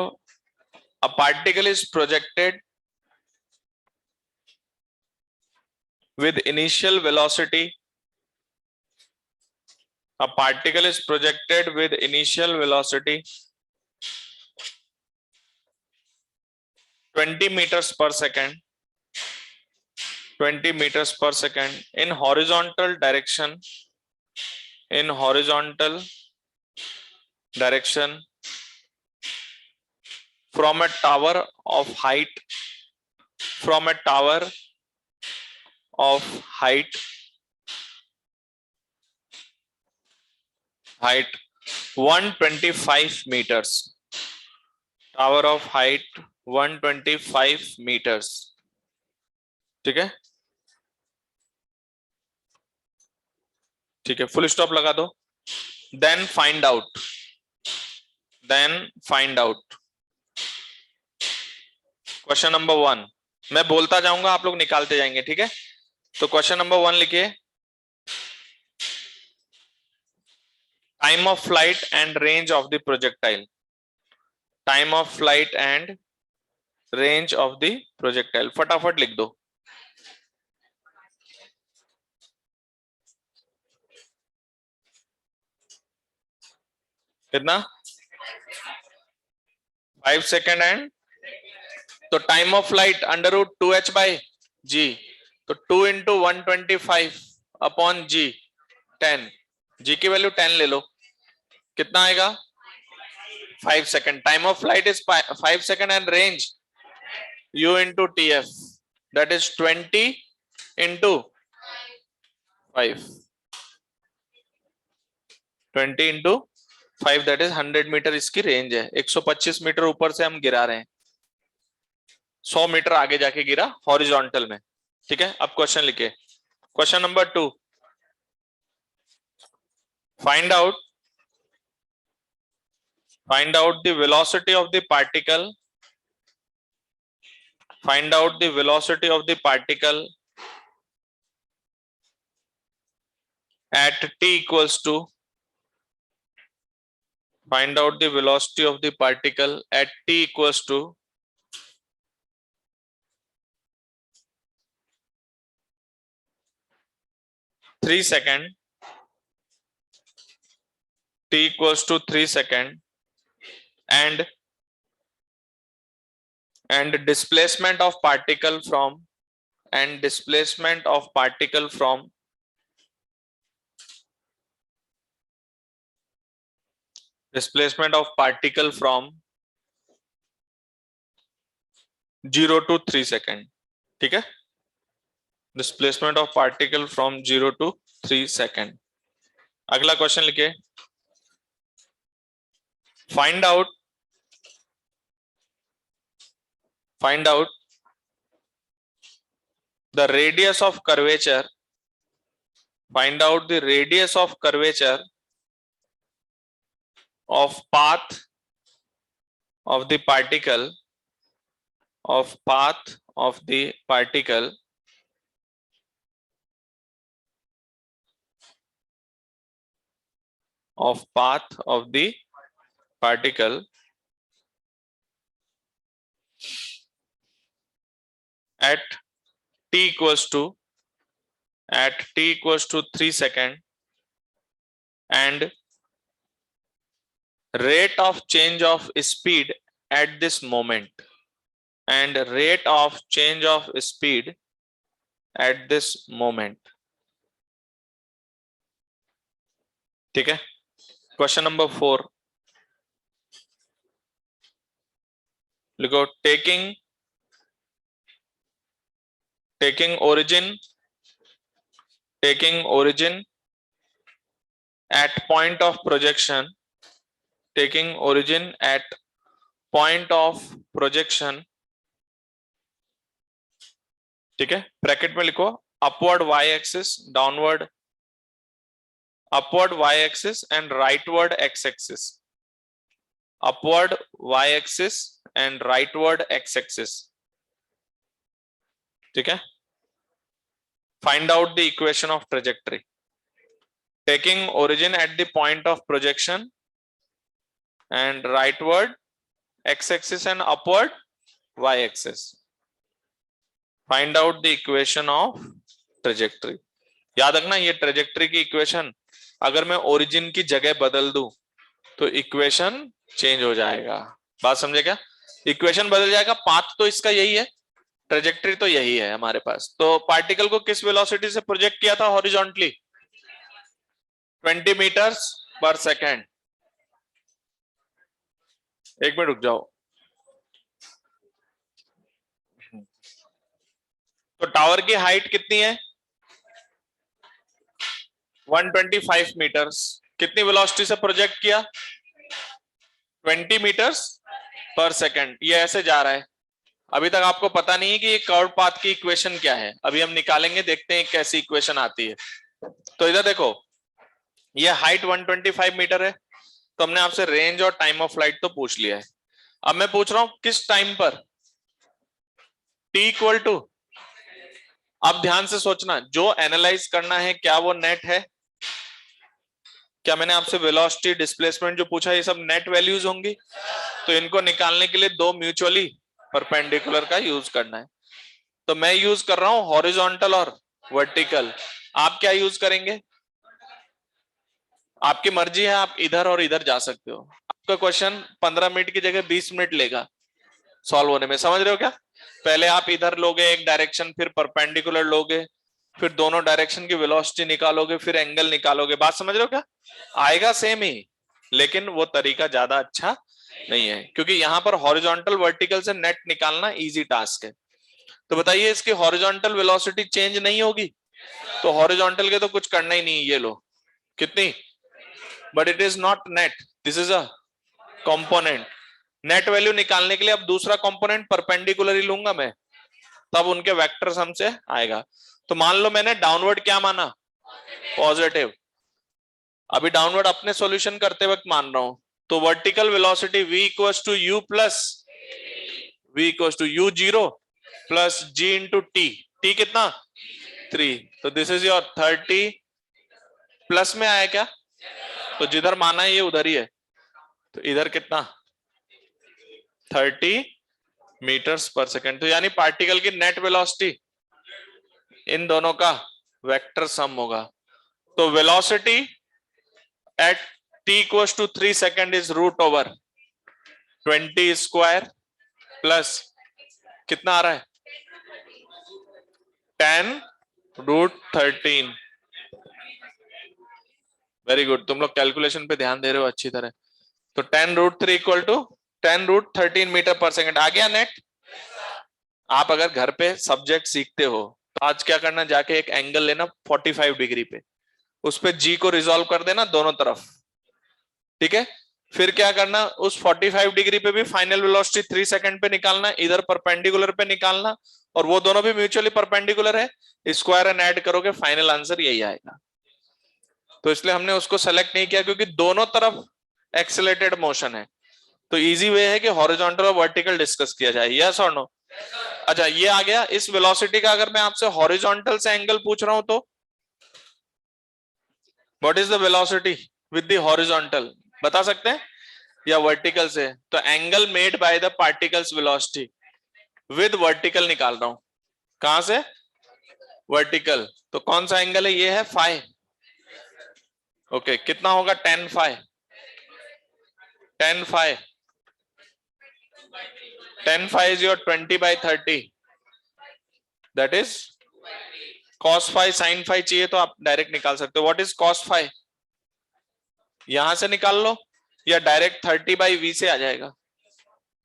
a particle is projected with initial velocity. A particle is projected with initial velocity 20 meters per second, 20 meters per second in horizontal direction, in horizontal direction from a tower of height, from a tower of height, height 125 meters, tower of height 125 meters. ठीक है, ठीक है, full stop लगा दो. Then find out, then find out. Question number 1 मैं बोलता जाऊंगा, आप लोग निकालते जाएंगे, ठीक है? तो क्वेश्चन नंबर 1 लिखिए, time of flight and range of the projectile. Time of flight and range of the projectile, फटाफट लिख दो. कितना? 5 सेकेंड एंड, तो time of flight under root 2h by G, तो 2 इंटू 125 अपॉन जी 10, जी की वैल्यू 10 ले लो, कितना आएगा? 5 second. Time of flight is 5 second and range u into tf, that is 20 into 5, 20 into 5, that is 100 metre इसकी range है. 125 metre ऊपर से हम गिरा रहे हैं, 100 मीटर आगे जाके गिरा हॉरिजॉन्टल में. ठीक है, अब क्वेश्चन लिखे. Question number 2, find out, find out the velocity of the particle, find out the velocity of the particle at t equals to, find out the velocity of the particle at t equals to 3 second, t equals to 3 second, and displacement of particle from, and displacement of particle from, displacement of particle from 0 to 3 second. ठीक है, displacement of particle from 0 to 3 second. अगला question लिखिए, find out, find out the radius of curvature, find out the radius of curvature of path of the particle, of path of the particle of path of the particle at t equals to, at t equals to 3 second, and rate of change of speed at this moment, and rate of change of speed at this moment. ठीक है, question number 4 लिखो, taking taking origin at point of projection, taking origin at point of projection, ठीक है, bracket में लिखो upward y axis, downward upward y axis and rightward x axis, upward y axis and rightward x axis, ठीक है। Find out the equation of trajectory, taking origin at the point of projection and rightward x axis and upward y axis, find out the equation of trajectory. याद रखना ये trajectory की equation अगर मैं origin की जगह बदल दूं तो इक्वेशन चेंज हो जाएगा। बात समझे क्या? इक्वेशन बदल जाएगा, पाथ तो इसका यही है, ट्रेजेक्टरी तो यही है हमारे पास। तो पार्टिकल को किस वेलोसिटी से प्रोजेक्ट किया था हॉरिजॉन्टली? 20 मीटर्स पर सेकेंड। एक मिनट रुक जाओ। तो टावर की हाइट कितनी है? 125 मीटर्स। कितनी वेलोसिटी से प्रोजेक्ट किया? 20 मीटर्स पर सेकंड। ये ऐसे जा रहा है। अभी तक आपको पता नहीं है कि ये कर्व पाथ की इक्वेशन क्या है, अभी हम निकालेंगे, देखते हैं कैसी इक्वेशन आती है। तो इधर देखो, ये हाइट 125 मीटर है, तो हमने आपसे रेंज और टाइम ऑफ फ्लाइट तो पूछ लिया है। अब मैं पूछ रहा हूं किस टाइम पर? टी इक्वल टू, अब ध्यान से सोचना, जो एनालाइज करना है क्या वो नेट है? क्या मैंने आपसे वेलोसिटी डिस्प्लेसमेंट जो पूछा ये सब नेट वैल्यूज होंगी? तो इनको निकालने के लिए दो म्यूचुअली परपेंडिकुलर का यूज करना है। तो मैं यूज कर रहा हूं हॉरिजॉन्टल और वर्टिकल। आप क्या यूज करेंगे? आपकी मर्जी है, आप इधर और इधर जा सकते हो। आपका क्वेश्चन 15 मिनट की जगह 20 मिनट लेगा सॉल्व होने में, समझ रहे हो क्या? पहले आप इधर लोगे एक डायरेक्शन, फिर परपेंडिकुलर लोगे, फिर दोनों डायरेक्शन की वेलोसिटी निकालोगे, फिर एंगल निकालोगे। बात समझ रहे हो क्या? आएगा सेम ही, लेकिन वो तरीका ज्यादा अच्छा नहीं है, क्योंकि यहाँ पर हॉरिजॉन्टल वर्टिकल से नेट निकालना इजी टास्क है। तो बताइए, इसकी हॉरिजॉन्टल वेलोसिटी चेंज नहीं होगी, तो हॉरिजॉन्टल के तो कुछ करना ही नहीं। ये लो कितनी, but it is not net, this is a component. Net value निकालने के लिए अब दूसरा कंपोनेंट परपेंडिकुलर ही लूंगा मैं, तब उनके वेक्टर्स हमसे आएगा। तो मान लो मैंने डाउनवर्ड क्या माना? पॉजिटिव। अभी डाउनवर्ड अपने सॉल्यूशन करते वक्त मान रहा हूं, तो vertical velocity v equals to u plus v equals to u zero plus g into t. T कितना? 3। तो दिस इज योर 30 प्लस में आया क्या? तो जिधर माना है ये उधर ही है, तो इधर कितना? 30 मीटर्स पर सेकेंड। तो यानी पार्टिकल की नेट वेलोसिटी इन दोनों का वेक्टर सम होगा। तो velocity at t equals to 3 second is root over 20 square plus कितना आ रहा है? 10 रूट 13। वेरी गुड, तुम लोग कैलकुलेशन पे ध्यान दे रहे हो अच्छी तरह। तो 10 root 3 equal to 10 root 13 metre पर सेकेंड आ गया नेट। आप अगर घर पे सब्जेक्ट सीखते हो तो आज क्या करना, जाके एक एंगल लेना 45 डिग्री पे, उस पे जी को रिजॉल्व कर देना दोनों तरफ, ठीक है। फिर क्या करना, उस 45 डिग्री पे भी फाइनल वेलोसिटी 3 सेकंड पे निकालना, इधर परपेंडिकुलर पे निकालना, और वो दोनों भी म्यूचुअली परपेंडिकुलर है, स्क्वायर एंड ऐड करोगे, फाइनल आंसर यही आएगा। तो इसलिए हमने उसको सेलेक्ट नहीं किया, क्योंकि दोनों तरफ एक्सेलरेटेड मोशन है। तो इजी वे है कि हॉरिजॉन्टल और वर्टिकल डिस्कस किया जाए, यस और नो? अच्छा, ये आ गया। इस वेलोसिटी का अगर मैं आपसे हॉरिजॉन्टल से एंगल पूछ रहा हूं तो what is the velocity with the horizontal, बता सकते हैं? या वर्टिकल से? तो angle made by the particles velocity with vertical निकाल रहा हूं। कहां से? वर्टिकल। तो कौन सा एंगल है? ये है फाइ। ओके, कितना होगा? 10 phi. 10 phi 10 phi is your 20/30, that is cos phi. sin phi चाहिए तो आप डायरेक्ट निकाल सकते हो। What is cos phi? यहां से निकाल लो, या डायरेक्ट 30/v से आ जाएगा।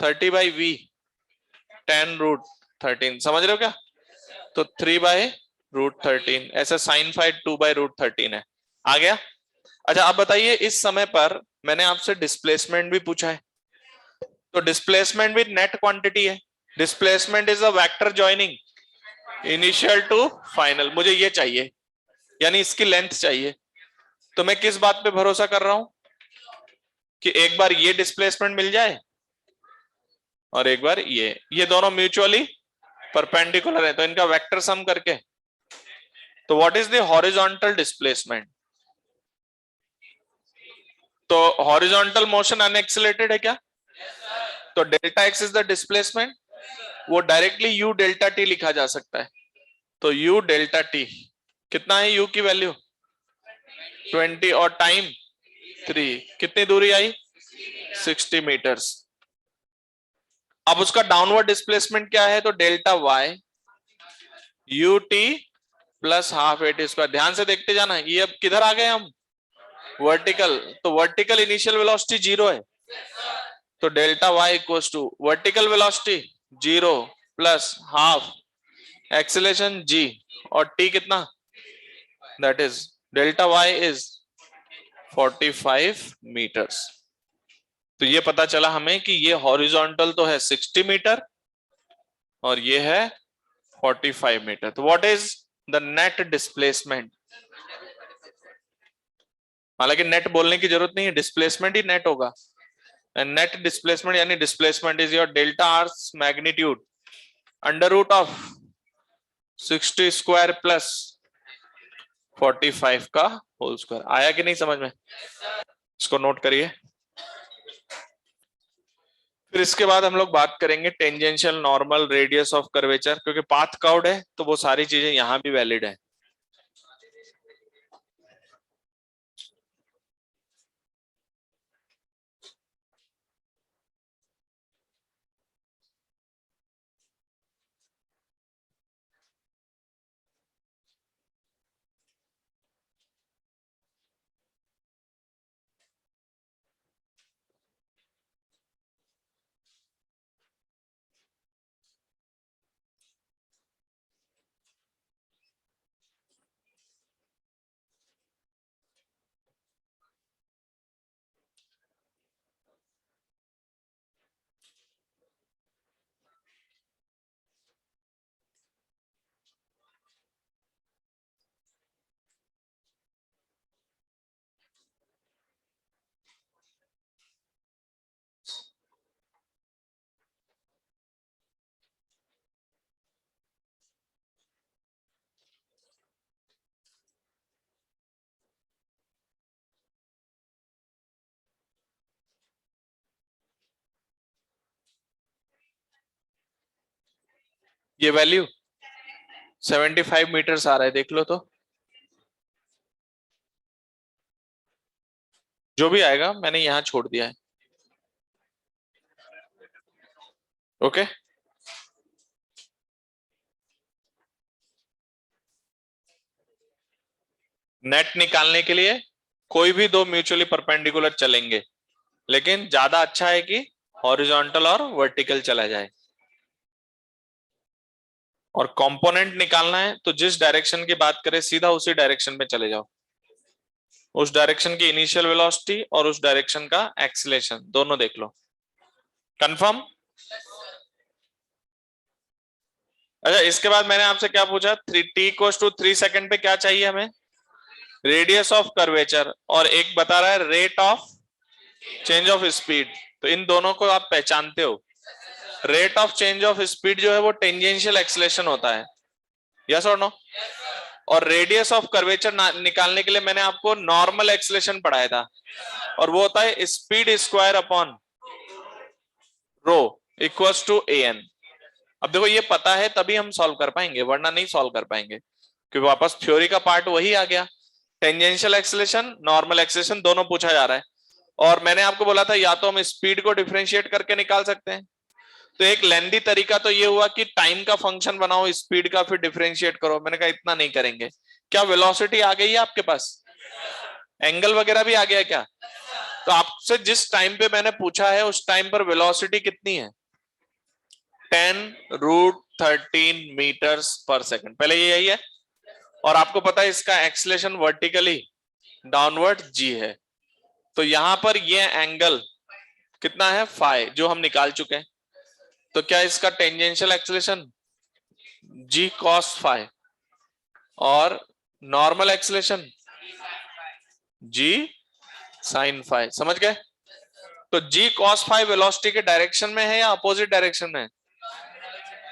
30/v 10 रूट 13, समझ रहे हो क्या? तो 3/√13, ऐसा sin फाइ 2/√13 है। आ गया? अच्छा अब बताइए, इस समय पर मैंने आपसे डिस्प्लेसमेंट भी पूछा है, तो डिस्प्लेसमेंट भी नेट क्वांटिटी है। Displacement is a vector joining initial to final, मुझे ये चाहिए, यानी इसकी लेंथ चाहिए। तो मैं किस बात पे भरोसा कर रहा हूं कि एक बार ये डिस्प्लेसमेंट मिल जाए और एक बार ये दोनों म्यूचुअली परपेंडिकुलर है, तो इनका वेक्टर सम करके, तो what is the horizontal displacement? तो हॉरिजॉन्टल मोशन अनएक्सिलेटेड है क्या? तो delta x is the displacement, वो डायरेक्टली यू डेल्टा टी लिखा जा सकता है। तो यू डेल्टा टी कितना है, यू की वैल्यू 20 और टाइम 3, कितनी दूरी आई 60 मीटर्स। अब उसका डाउनवर्ड डिस्प्लेसमेंट क्या है, तो delta why U T plus half A T square. ध्यान से देखते जाना, ये अब किधर आ गए हम, वर्टिकल, तो वर्टिकल इनिशियल वेलोसिटी 0 है, तो delta Y equals to vertical velocity 0 plus half acceleration G, और टी कितना, that is delta Y is 45 metres. तो ये पता चला हमें कि ये हॉरिजॉन्टल तो है 60 मीटर और ये है 45 मीटर। तो what is the net displacement? हालांकि नेट बोलने की जरूरत नहीं है, डिस्प्लेसमेंट ही नेट होगा। एंड नेट डिस्प्लेसमेंट यानी displacement is your delta r's magnitude under root of 60 square plus 45 का होल स्क्वायर। आया कि नहीं समझ में? इसको नोट करिए। फिर इसके बाद हम लोग बात करेंगे tangential, normal, radius of curvature, क्योंकि पाथ कर्व्ड है तो वो सारी चीजें यहां भी वैलिड है। ये वैल्यू 75 मीटर्स आ रहा है, देख लो तो। जो भी आएगा मैंने यहां छोड़ दिया है। ओके, नेट निकालने के लिए कोई भी दो म्यूचुअली परपेंडिकुलर चलेंगे, लेकिन ज्यादा अच्छा है कि हॉरिजॉन्टल और वर्टिकल चला जाए। और कंपोनेंट निकालना है तो जिस डायरेक्शन की बात करें सीधा उसी डायरेक्शन में चले जाओ, उस डायरेक्शन की इनिशियल वेलोसिटी और उस डायरेक्शन का एक्सीलरेशन दोनों देख लो। कंफर्म? अच्छा, इसके बाद मैंने आपसे क्या पूछा, 3t = 3 सेकंड पे क्या चाहिए हमें, रेडियस ऑफ कर्वेचर, और एक बता रहा है rate of change of speed. तो इन दोनों को आप पहचानते हो, rate of change of speed जो है वो टेंजेंशियल एक्सीलरेशन होता है, यस और नो? और रेडियस ऑफ कर्वेचर निकालने के लिए मैंने आपको नॉर्मल एक्सीलरेशन पढ़ाया था, और वो होता है speed square upon rho equals to an। अब देखो ये पता है तभी हम सॉल्व कर पाएंगे, वरना नहीं सॉल्व कर पाएंगे, क्योंकि वापस थ्योरी का पार्ट वही आ गया। टेंजेंशियल एक्सीलरेशन, नॉर्मल एक्सीलरेशन दोनों पूछा जा रहा है, और मैंने आपको बोला था या तो हम स्पीड को डिफरेंशिएट करके निकाल सकते हैं। तो एक लेंदी तरीका तो ये हुआ कि टाइम का फंक्शन बनाओ, स्पीड का फिर डिफरेंशिएट करो। मैंने कहा इतना नहीं करेंगे। क्या वेलोसिटी आ गई है आपके पास, एंगल वगैरह भी आ गया क्या? तो आपसे जिस टाइम पे मैंने पूछा है उस टाइम पर वेलोसिटी कितनी है, 10 13 मीटर्स पर सेकंड, पहले ये यही है, और आपको पता है इसका एक्सीलरेशन वर्टिकली डाउनवर्ड g है, तो यहां पर ये एंगल कितना है फाई, जो हम निकाल चुके हैं। तो क्या इसका tangential acceleration g cos phi और normal acceleration g sin phi, समझ गए? तो g cos फाई वेलोसिटी के डायरेक्शन में है या अपोजिट डायरेक्शन में है?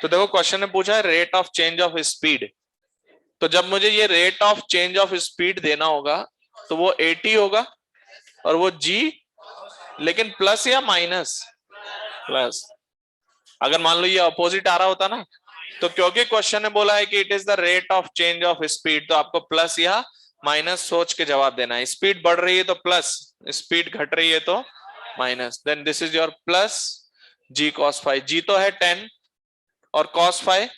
तो देखो क्वेश्चन ने पूछा है rate of change of speed, तो जब मुझे ये rate of change of speed देना होगा तो वो 80 होगा और वो g, लेकिन प्लस या माइनस? प्लस। अगर मान लो ये अपोजिट आ रहा होता ना, तो क्योंकि क्वेश्चन ने बोला है कि it is the rate of change of speed, तो आपको प्लस या माइनस सोच के जवाब देना है। स्पीड बढ़ रही है तो प्लस, स्पीड घट रही है तो minus, then this is your plus g cos phi. g तो है 10 और cos फाई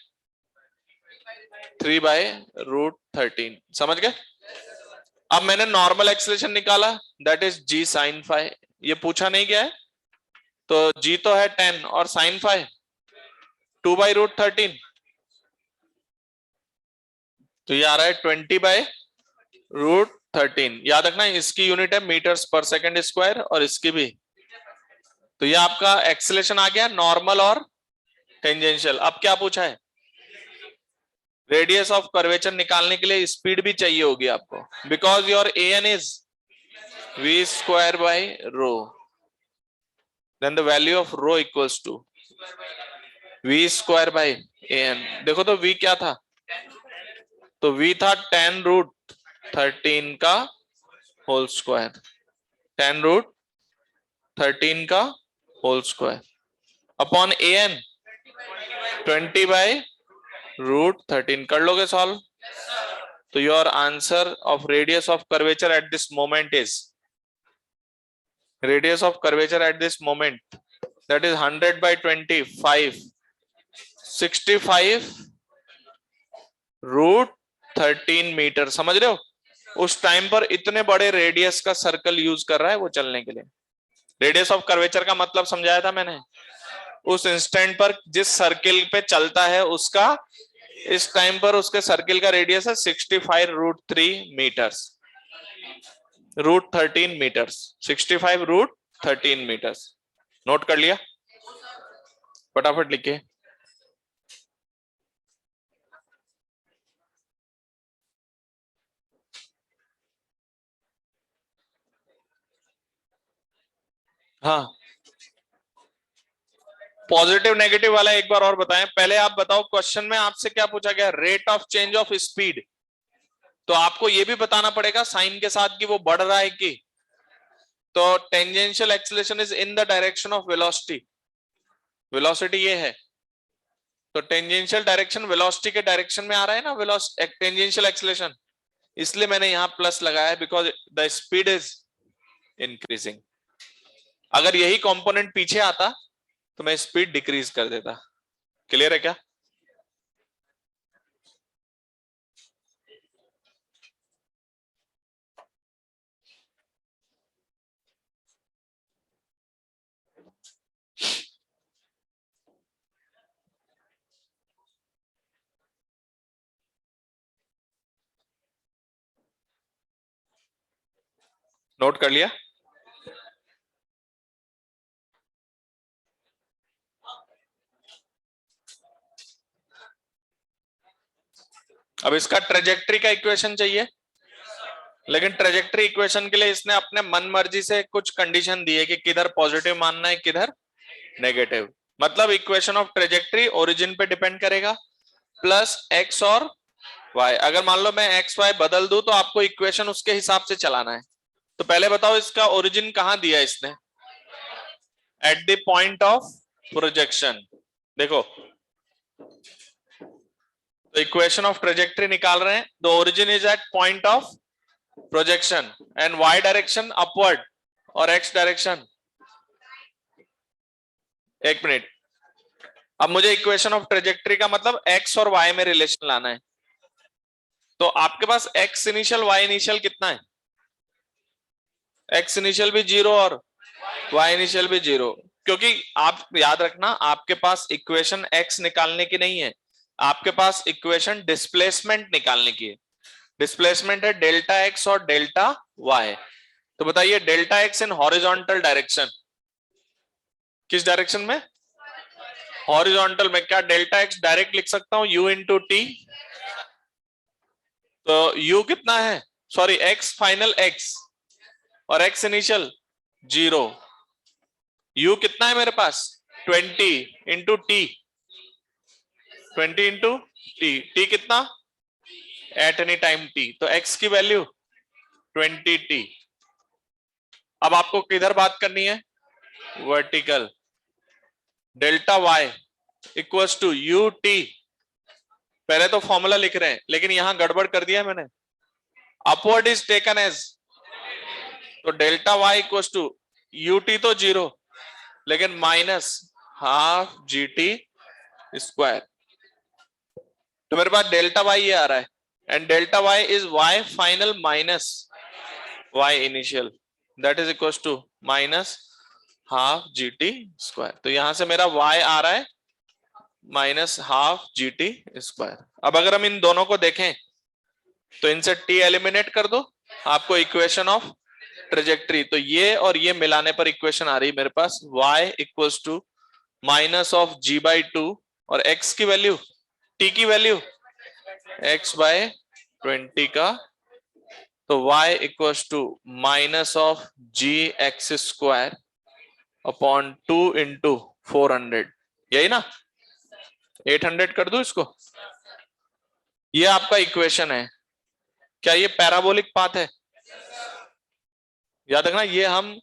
3/√13, समझ गए? अब मैंने नॉर्मल एक्सीलरेशन निकाला, that is g sin phi, ये पूछा नहीं गया है, तो g तो है 10 और sin फाई 2/√13, तो ये आ रहा है 20/√13। याद रखना इसकी यूनिट है मीटर्स पर सेकंड स्क्वायर और इसकी भी। तो ये आपका एक्सीलरेशन आ गया नॉर्मल और टेंजेंशियल। अब क्या पूछा है? रेडियस ऑफ कर्वेचर निकालने के लिए स्पीड भी चाहिए होगी आपको, because your an is v²/ρ, then the value of ρ equals to v²/an। देखो तो v क्या था? तो v था 10√13 का होल स्क्वायर, 10√13 का होल स्क्वायर अपॉन an 20/√13। कर लोगे सॉल्व? तो your answer of radius of curvature at this moment is, radius of curvature at this moment that is 100/25, 65√13 metre. समझ रहे हो? उस टाइम पर इतने बड़े रेडियस का सर्कल यूज कर रहा है वो चलने के लिए। रेडियस ऑफ कर्वेचर का मतलब समझाया था मैंने, उस इंस्टेंट पर जिस सर्किल पे चलता है उसका, इस टाइम पर उसके सर्किल का रेडियस है 65√3 मीटर्स, √13 मीटर्स, 65√13 मीटर्स। नोट कर लिया? फटाफट लिखिए। हाँ, पॉजिटिव नेगेटिव वाला एक बार और बताएं। पहले आप बताओ क्वेश्चन में आपसे क्या पूछा गया? Rate of change of speed, तो आपको ये भी बताना पड़ेगा साइन के साथ कि वो बढ़ रहा है कि, तो tangential acceleration is in the direction of velocity, velocity ये है, तो टेंजेंशियल डायरेक्शन वेलोसिटी के डायरेक्शन में आ रहा है ना वेलोसिटी, टेंजेंशियल एक्सीलरेशन, इसलिए मैंने यहां प्लस लगाया है, because the speed is increasing. अगर यही कंपोनेंट पीछे आता तो मैं स्पीड डिक्रीज कर देता। क्लियर है क्या? नोट कर लिया? अब इसका ट्रेजेक्ट्री का इक्वेशन चाहिए, लेकिन ट्रेजेक्ट्री इक्वेशन के लिए इसने अपने मन मर्जी से कुछ कंडीशन दी है कि किधर पॉजिटिव मानना है किधर नेगेटिव। मतलब इक्वेशन ऑफ ट्रेजेक्ट्री ओरिजिन पे डिपेंड करेगा प्लस एक्स और वाई। अगर मान लो मैं एक्स वाई बदल दूं तो आपको इक्वेशन उसके हिसाब से चलाना है। तो पहले बताओ इसका ओरिजिन कहां दिया इसने? At the point of projection. देखो तो इक्वेशन ऑफ ट्रेजेक्ट्री निकाल रहे हैं, the origin is at point of projection and y direction upward और एक्स डायरेक्शन। एक मिनट, अब मुझे इक्वेशन ऑफ ट्रेजेक्ट्री का मतलब एक्स और वाई में रिलेशन लाना है। तो आपके पास एक्स इनिशियल वाई इनिशियल कितना है? एक्स इनिशियल भी 0 और वाई इनिशियल भी 0, क्योंकि आप याद रखना आपके पास इक्वेशन एक्स निकालने की नहीं है, आपके पास इक्वेशन डिस्प्लेसमेंट निकालने की है। डिस्प्लेसमेंट है डेल्टा एक्स और डेल्टा वाई। तो बताइए delta x in horizontal direction, किस डायरेक्शन में? हॉरिजॉन्टल में। क्या डेल्टा एक्स डायरेक्ट लिख सकता हूं u इंटू टी? तो u कितना है, सॉरी x फाइनल x और x इनिशियल 0। u कितना है मेरे पास 20 into T, 20 into t. T कितना? एट एनी टाइम t, तो x की वैल्यू 20t। अब आपको किधर बात करनी है? Vertical. Delta y equals to you t. पहले तो फॉर्मूला लिख रहे हैं लेकिन यहां गड़बड़ कर दिया मैंने। अपवर्ड इज टेकन एज, तो delta y equals to U T तो 0 लेकिन minus half G T square. तो मेरे पास डेल्टा y ये आ रहा है and delta y is y final minus y initial, that is equals to minus half G T square. तो यहां से मेरा y आ रहा है minus half G T square. अब अगर हम इन दोनों को देखें तो इनसे t एलिमिनेट कर दो, आपको इक्वेशन ऑफ ट्रेजेक्ट्री, तो ये और ये मिलाने पर इक्वेशन आ रही है मेरे पास y equals to minus of g by 2 और x की वैल्यू, t की वैल्यू x बाय 20 का, तो y equals to minus of g x square upon 2 into 400, यही ना? 800 कर दो इसको। ये आपका इक्वेशन है। क्या ये पैराबोलिक पाथ है? याद रखना ये हम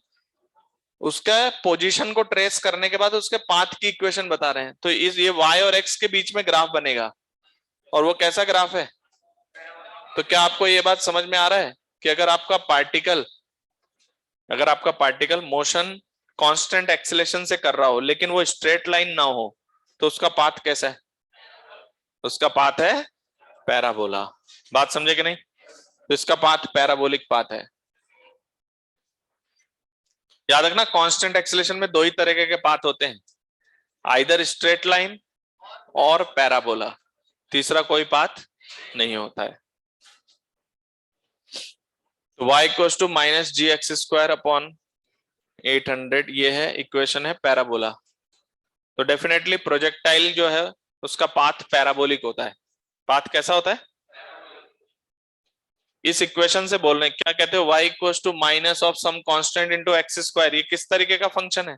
उसका पोजीशन को ट्रेस करने के बाद उसके पाथ की इक्वेशन बता रहे हैं। तो इस ये y और x के बीच में ग्राफ बनेगा और वो कैसा ग्राफ है? तो क्या आपको ये बात समझ में आ रहा है कि अगर आपका पार्टिकल मोशन कांस्टेंट एक्सीलरेशन से कर रहा हो लेकिन वो स्ट्रेट लाइन ना हो तो उसका पाथ कैसा है? उसका पाथ है पैराबोला। बात समझे कि नहीं? तो इसका पाथ पैराबोलिक पाथ है। याद रखना कांस्टेंट एक्सीलरेशन में दो ही तरीके के पाथ होते हैं, आइदर स्ट्रेट लाइन और पैराबोला, तीसरा कोई पाथ नहीं होता है। तो y equals to minus g x square upon 800, ये है इक्वेशन है पैराबोला। तो डेफिनेटली प्रोजेक्टाइल जो है उसका पाथ पैराबोलिक होता है। पाथ कैसा होता है? इस इक्वेशन से बोल रहे हैं, क्या कहते हो? y equals to minus of some constant into x square. ये किस तरीके का फंक्शन है?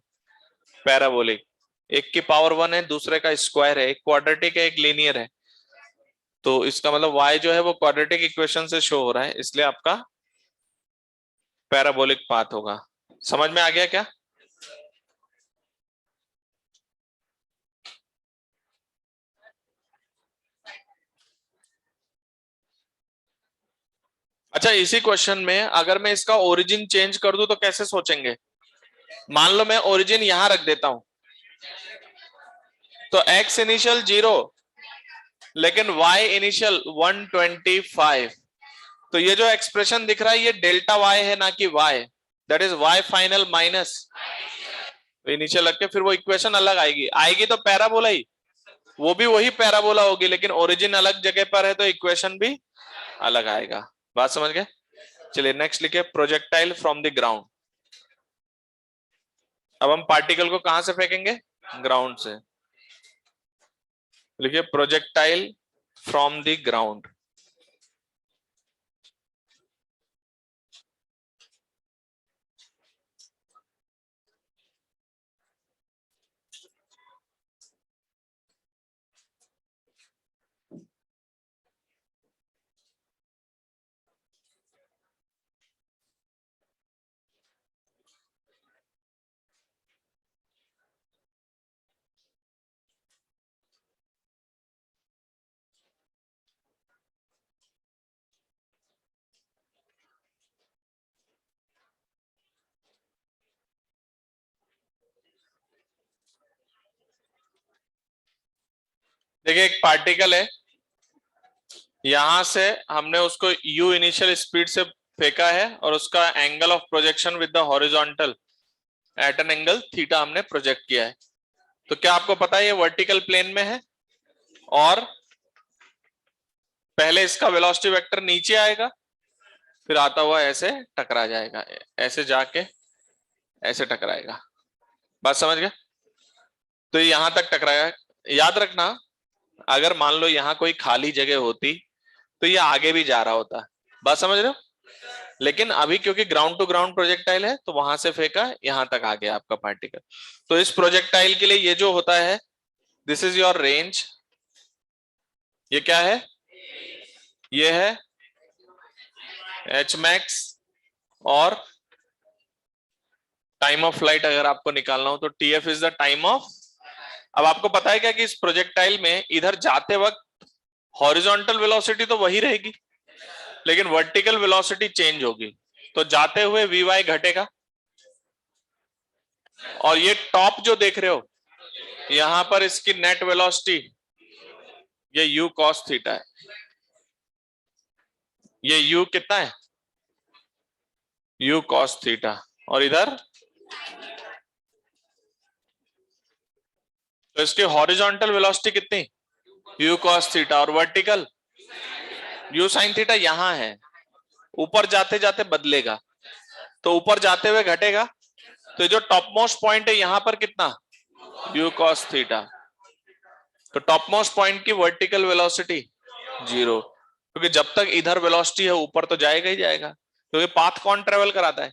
पैराबोलिक। एक की पावर 1 है, दूसरे का स्क्वायर है, एक क्वाड्रेटिक है, एक लीनियर है। तो इसका मतलब y जो है वो क्वाड्रेटिक इक्वेशन से शो हो रहा है, इसलिए आपका पैराबोलिक पाथ होगा। समझ में आ गया क्या? अच्छा, इसी क्वेश्चन में अगर मैं इसका ओरिजिन चेंज कर दूं तो कैसे सोचेंगे? मान लो मैं ओरिजिन यहां रख देता हूं, तो x इनिशियल 0 लेकिन y इनिशियल 125। तो ये जो एक्सप्रेशन दिख रहा है ये डेल्टा y है ना कि y, that is y final minus initial रख के फिर वो इक्वेशन अलग आएगी तो पैराबोला ही, वो भी वही पैराबोला होगी लेकिन ओरिजिन अलग जगह पर है तो इक्वेशन भी अलग आएगा। बात समझ गए? चलिए नेक्स्ट लिखे प्रोजेक्टाइल फ्रॉम द ग्राउंड। अब हम पार्टिकल को कहां से फेंकेंगे? ग्राउंड से। लिखिए प्रोजेक्टाइल फ्रॉम द ग्राउंड। देखिए एक पार्टिकल है, यहां से हमने उसको u इनिशियल स्पीड से फेंका है और उसका angle of projection with the horizontal at an angle theta हमने प्रोजेक्ट किया है। तो क्या आपको पता है ये वर्टिकल प्लेन में है और पहले इसका वेलोसिटी वेक्टर नीचे आएगा, फिर आता हुआ ऐसे टकरा जाएगा, ऐसे जाके ऐसे टकराएगा। बात समझ गए? तो ये यहां तक टकराया। याद रखना, अगर मान लो यहाँ कोई खाली जगह होती तो ये आगे भी जा रहा होता। बात समझ रहे हो? लेकिन अभी क्योंकि ग्राउंड टू ग्राउंड प्रोजेक्टाइल है तो वहां से फेंका, यहां तक आ गया आपका पार्टिकल। तो इस प्रोजेक्टाइल के लिए ये जो होता है, दिस इज योर रेंज। ये क्या है? ये है एच मैक्स। और टाइम ऑफ फ्लाइट अगर आपको निकालना हो तो TF is the time of. अब आपको पता है क्या कि इस प्रोजेक्टाइल में इधर जाते वक्त हॉरिजॉन्टल वेलोसिटी तो वही रहेगी, लेकिन वर्टिकल वेलोसिटी चेंज होगी। तो जाते हुए वी वाई घटेगा। और ये टॉप जो देख रहे हो, यहां पर इसकी नेट वेलोसिटी ये u cos थीटा है। ये u कितना है? u cos theta. और इधर तो इसकी हॉरिजॉन्टल वेलोसिटी कितनी? u cos theta. और वर्टिकल u sin थीटा यहां है, ऊपर जाते जाते बदलेगा, तो ऊपर जाते हुए घटेगा। तो जो टॉप मोस्ट पॉइंट है यहां पर कितना? u cos theta. तो टॉप मोस्ट पॉइंट की वर्टिकल वेलोसिटी 0, क्योंकि जब तक इधर वेलोसिटी है ऊपर तो जाएगा ही जाएगा, क्योंकि पाथ कौन ट्रेवल कराता है?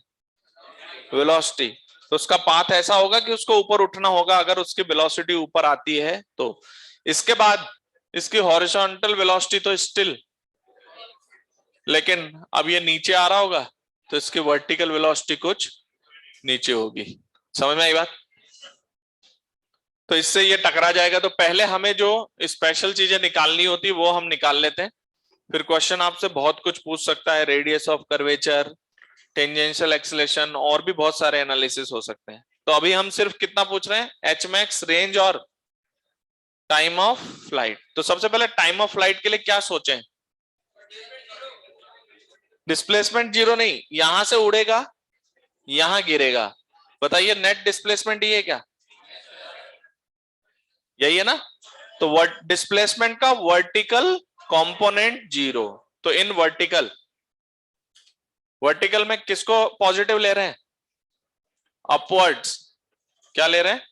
वेलोसिटी। तो उसका पाथ ऐसा होगा कि उसको ऊपर उठना होगा अगर उसकी वेलोसिटी ऊपर आती है तो। इसके बाद इसकी हॉरिजॉन्टल वेलोसिटी तो स्टिल, लेकिन अब ये नीचे आ रहा होगा तो इसकी वर्टिकल वेलोसिटी कुछ नीचे होगी। समझ में आई बात? तो इससे ये टकरा जाएगा। तो पहले हमें जो स्पेशल चीजें निकालनी होती वो हम निकाल लेते हैं, फिर क्वेश्चन आपसे बहुत कुछ पूछ सकता है, radius of curvature, tangential acceleration, और भी बहुत सारे एनालिसिस हो सकते हैं। तो अभी हम सिर्फ कितना पूछ रहे हैं? एच मैक्स, रेंज और टाइम ऑफ फ्लाइट। तो सबसे पहले टाइम ऑफ फ्लाइट के लिए क्या सोचें? डिस्प्लेसमेंट जीरो नहीं, यहां से उड़ेगा यहां गिरेगा। बताइए नेट डिस्प्लेसमेंट ये क्या? यही है ना? तो वर्ट डिस्प्लेसमेंट का वर्टिकल कंपोनेंट 0। तो इन वर्टिकल, वर्टिकल में किसको पॉजिटिव ले रहे हैं? अपवर्ड्स। क्या ले रहे हैं?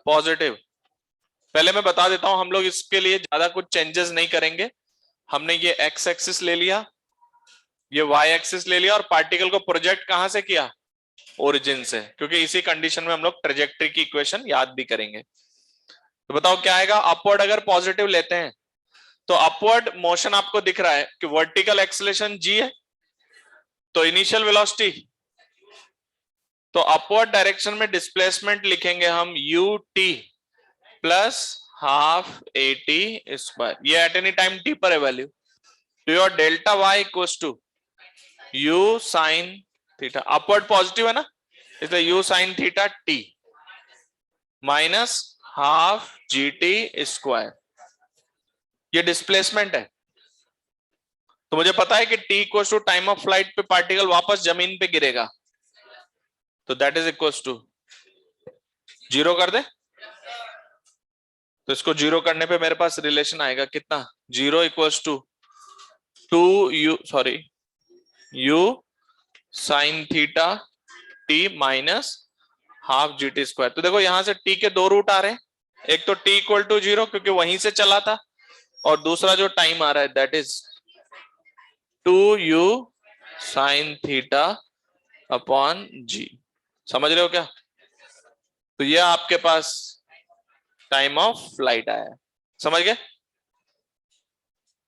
पॉजिटिव। पहले मैं बता देता हूं, हम लोग इसके लिए ज्यादा कुछ चेंजेस नहीं करेंगे। हमने ये एक्स एक्सिस ले लिया, ये वाई एक्सिस ले लिया, और पार्टिकल को प्रोजेक्ट कहां से किया? ओरिजिन से, क्योंकि इसी कंडीशन में हम लोग ट्रेजेक्टरी की इक्वेशन याद भी करेंगे। तो बताओ क्या आएगा? अपवर्ड अगर पॉजिटिव लेते हैं तो अपवर्ड मोशन आपको दिख रहा है कि वर्टिकल एक्सेलरेशन g है, तो इनिशियल वेलोसिटी, तो अपवर्ड डायरेक्शन में डिस्प्लेसमेंट लिखेंगे हम ut plus half at square. ये एट एनी टाइम t पर है वैल्यू। तो your delta y equals to u sine theta, upward positive है ना, इसलिए u sine theta t minus half gt square. ये डिस्प्लेसमेंट है। तो मुझे पता है कि t equals to time of flight पे पार्टिकल वापस जमीन पे गिरेगा, तो दैट इज इक्वल्स टू 0 कर दे। तो इसको 0 करने पे मेरे पास रिलेशन आएगा कितना? 0 equals to 2u sorry u sine theta t minus half G T square. तो देखो यहां से t के दो रूट आ रहे हैं, एक तो t इक्वल टू 0 क्योंकि वहीं से चला था, और दूसरा जो टाइम आ रहा है that is 2u sine theta upon g। समझ रहे हो क्या? तो ये आपके पास टाइम ऑफ फ्लाइट आया है। समझ गए?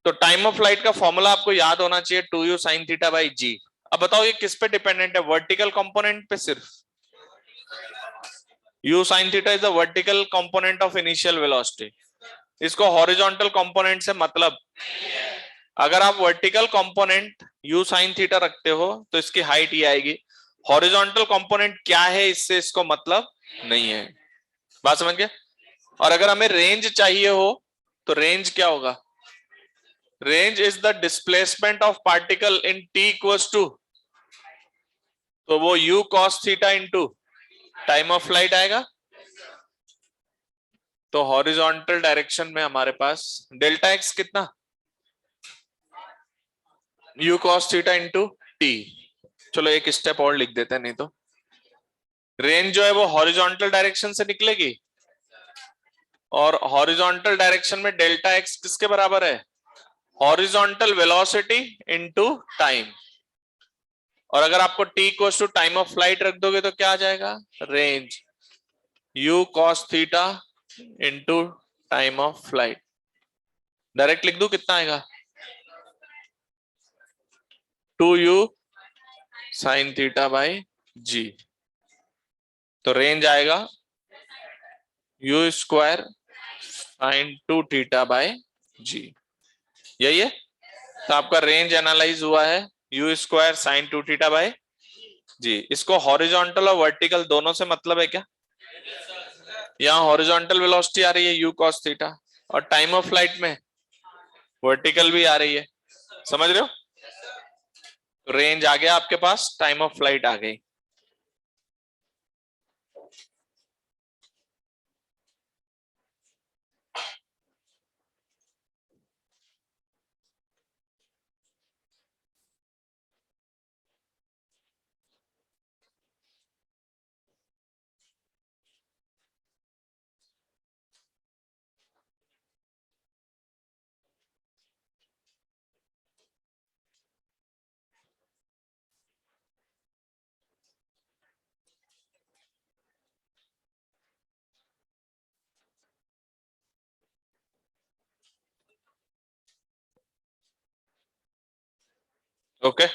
तो टाइम ऑफ फ्लाइट का फॉर्मूला आपको याद होना चाहिए 2u साइन थीटा बाई जी। अब बताओ ये किस पे डिपेंडेंट है? वर्टिकल कंपोनेंट पे सिर्फ। u sine theta is the vertical component of initial velocity. इसको हॉरिजॉन्टल कंपोनेंट से मतलब, अगर आप vertical component u sine theta रखते हो तो इसकी हाइट ये आएगी। हॉरिजॉन्टल कंपोनेंट क्या है इससे इसको मतलब नहीं है। बात समझ गए? और अगर हमें रेंज चाहिए हो तो रेंज क्या होगा? Range is the displacement of particle in t equals to, तो वो u cos theta into time of flight आएगा। तो हॉरिजॉन्टल डायरेक्शन में हमारे पास डेल्टा x कितना? u cos theta into t. चलो एक स्टेप और लिख देते हैं, नहीं तो रेंज जो है वो हॉरिजॉन्टल डायरेक्शन से निकलेगी, और हॉरिजॉन्टल डायरेक्शन में डेल्टा एक्स किसके बराबर है? Horizontal velocity into time. और अगर आपको t equals to time of flight रख दोगे तो क्या आ जाएगा? Range u cos theta into time of flight. Direct लिख दूं, कितना आएगा? 2u sin theta by G. तो रेंज आएगा u square sin 2 theta by G. यही है। तो आपका रेंज एनालाइज हुआ है u square sine 2 theta by G. इसको हॉरिजॉन्टल और वर्टिकल दोनों से मतलब है क्या? यहाँ हॉरिजॉन्टल वेलोसिटी आ रही है u cos थीटा, और टाइम ऑफ फ्लाइट में वर्टिकल भी आ रही है। समझ रहे हो? रेंज आ गया आपके पास, टाइम ऑफ फ्लाइट आ गई। Okay,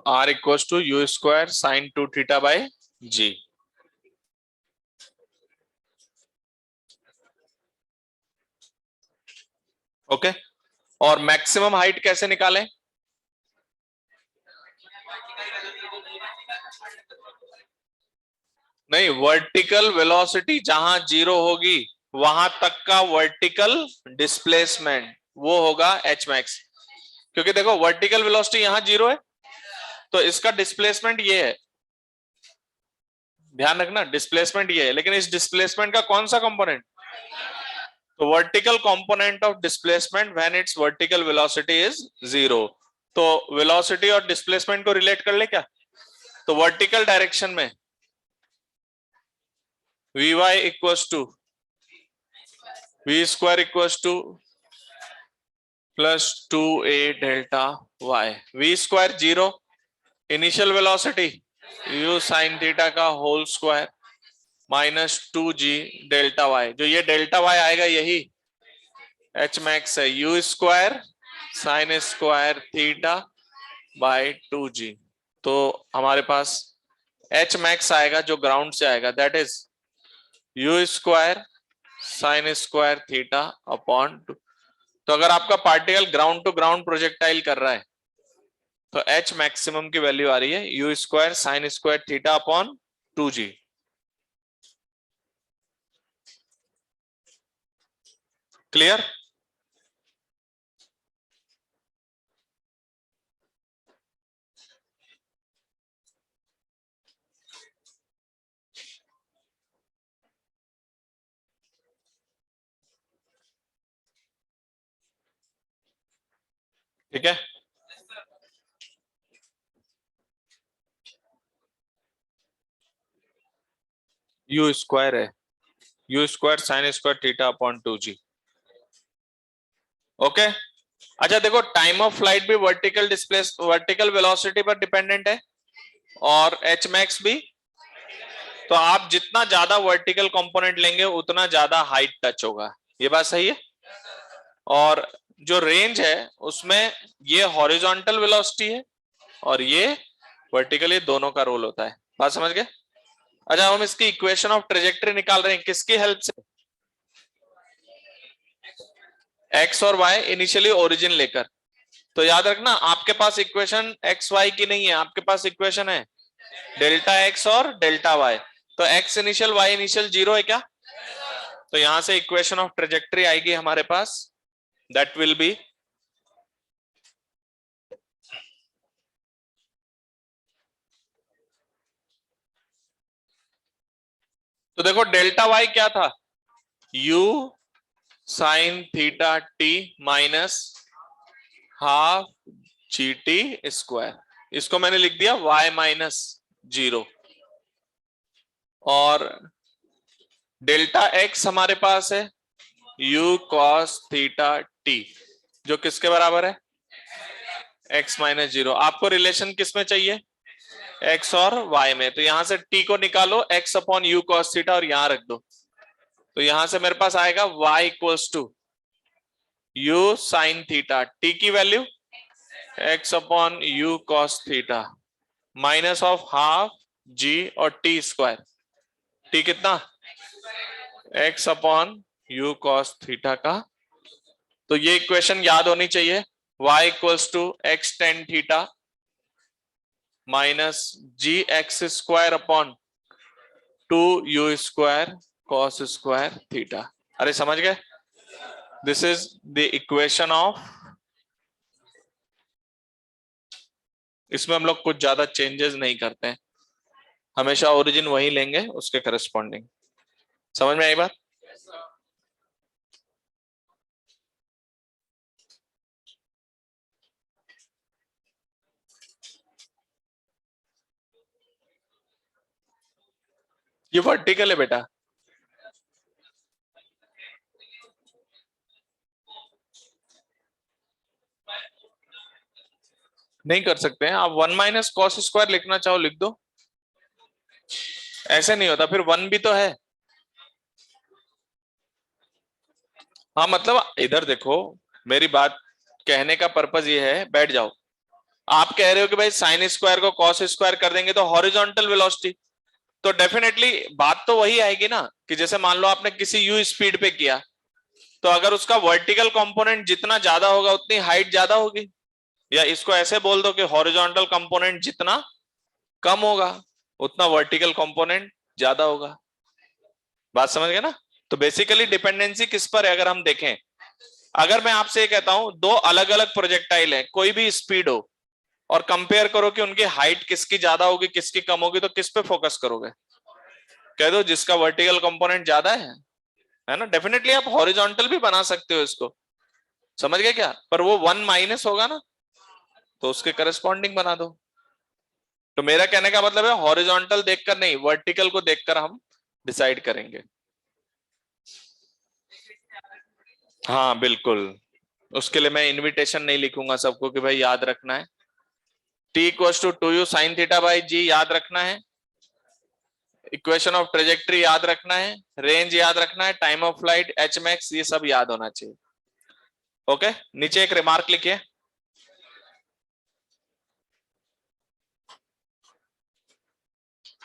r equals to you square sine 2 theta by g. Okay, और मैक्सिमम हाइट कैसे निकालें? नहीं, वर्टिकल वेलोसिटी जहां जीरो होगी वहां तक का वर्टिकल डिस्प्लेसमेंट वो होगा एच मैक्स। क्योंकि देखो वर्टिकल वेलोसिटी यहां जीरो है, तो इसका डिस्प्लेसमेंट ये है। ध्यान रखना, डिस्प्लेसमेंट ये है, लेकिन इस डिस्प्लेसमेंट का कौन सा कंपोनेंट? तो vertical component of displacement when it's vertical velocity is zero. तो वेलोसिटी और डिस्प्लेसमेंट को रिलेट कर ले क्या? तो वर्टिकल डायरेक्शन में vy equals to v square equals to plus 2a delta y। v square zero, initial velocity u sine theta का whole square minus 2g delta y। जो ये डेल्टा y आएगा यही एच मैक्स है, u square sine square theta by 2g। तो हमारे पास H max आएगा जो ग्राउंड से आएगा, that is u square sine square theta upon 2। तो अगर आपका particle ground to ground projectile कर रहा है तो एच मैक्सिमम की वैल्यू आ रही है u square sine square theta upon 2g। Clear? ठीक है, u स्क्वायर है, u square sine square theta upon 2g। Okay, अच्छा देखो टाइम ऑफ फ्लाइट भी वर्टिकल वेलोसिटी पर डिपेंडेंट है, और एच मैक्स भी। तो आप जितना ज्यादा वर्टिकल कंपोनेंट लेंगे उतना ज्यादा हाइट टच होगा, ये बात सही है। और जो रेंज है उसमें ये हॉरिजॉन्टल वेलोसिटी है और ये वर्टिकल, ये दोनों का रोल होता है। बात समझ गए? अच्छा, हम इसकी इक्वेशन ऑफ ट्रेजेक्टरी निकाल रहे हैं किसकी हेल्प से? एक्स और वाई इनिशियली ओरिजिन लेकर। तो याद रखना आपके पास इक्वेशन एक्स वाई की नहीं है, आपके पास इक्वेशन है डेल्टा एक्स और डेल्टा वाई। तो x initial y initial zero है क्या? तो यहां से इक्वेशन ऑफ ट्रेजेक्टरी आएगी हमारे पास, दैट विल बी तो देखो डेल्टा वाई क्या था? u sine theta T minus half G T square, इसको मैंने लिख दिया y माइनस 0, और डेल्टा x हमारे पास है u cos थीटा t, जो किसके बराबर है x माइनस 0। आपको रिलेशन किस में चाहिए, x और y में, तो यहां से t को निकालो x upon u cos theta और यहां रख दो, तो यहां से मेरे पास आएगा y equals to u sine theta, t की value x upon u cos theta minus of half g और t स्क्वायर, t कितना x upon u cos theta का। तो ये इक्वेशन याद होनी चाहिए, y equals to x tan theta minus g x square upon 2u square cos square theta. अरे समझ गए, this is the equation of, इसमें हम लोग कुछ ज्यादा चेंजेस नहीं करते हैं, हमेशा ओरिजिन वही लेंगे उसके करस्पॉन्डिंग। समझ में आई बात? ये वर्टिकल है बेटा, नहीं कर सकते हैं आप, वन माइनस कॉस स्क्वायर लिखना चाहो लिख दो, ऐसे नहीं होता, फिर वन भी तो है। हाँ मतलब इधर देखो, मेरी बात कहने का पर्पज ये है, बैठ जाओ, आप कह रहे हो कि भाई साइन स्क्वायर को कॉस स्क्वायर कर देंगे तो हॉरिजॉन्टल वेलोसिटी, तो डेफिनेटली बात तो वही आएगी ना, कि जैसे मान लो आपने किसी यू स्पीड पे किया, तो अगर उसका वर्टिकल कंपोनेंट जितना ज्यादा होगा उतनी हाइट ज्यादा होगी, या इसको ऐसे बोल दो कि हॉरिजॉन्टल कंपोनेंट जितना कम होगा उतना वर्टिकल कंपोनेंट ज्यादा होगा। बात समझ गए ना? तो बेसिकली डिपेंडेंसी किस पर है, अगर हम देखें, अगर मैं आपसे ये कहता हूं दो अलग अलग प्रोजेक्टाइल है कोई भी स्पीड हो, और कंपेयर करो कि उनकी हाइट किसकी ज्यादा होगी किसकी कम होगी, तो किस पे फोकस करोगे? कह दो जिसका वर्टिकल कंपोनेंट ज्यादा है ना। डेफिनेटली आप हॉरिजॉन्टल भी बना सकते हो इसको, समझ गए क्या, पर वो वन माइनस होगा ना, तो उसके करस्पॉन्डिंग बना दो। तो मेरा कहने का मतलब है हॉरिजॉन्टल देखकर नहीं, वर्टिकल को देखकर हम डिसाइड करेंगे। हाँ बिल्कुल, उसके लिए मैं इनविटेशन नहीं लिखूंगा सबको कि भाई याद रखना है, t equals to 2u sine theta by G याद रखना है, इक्वेशन ऑफ ट्रेजेक्ट्री याद रखना है, रेंज याद रखना है, time of flight H max, ये सब याद होना चाहिए। ओके, नीचे एक रिमार्क लिखिए,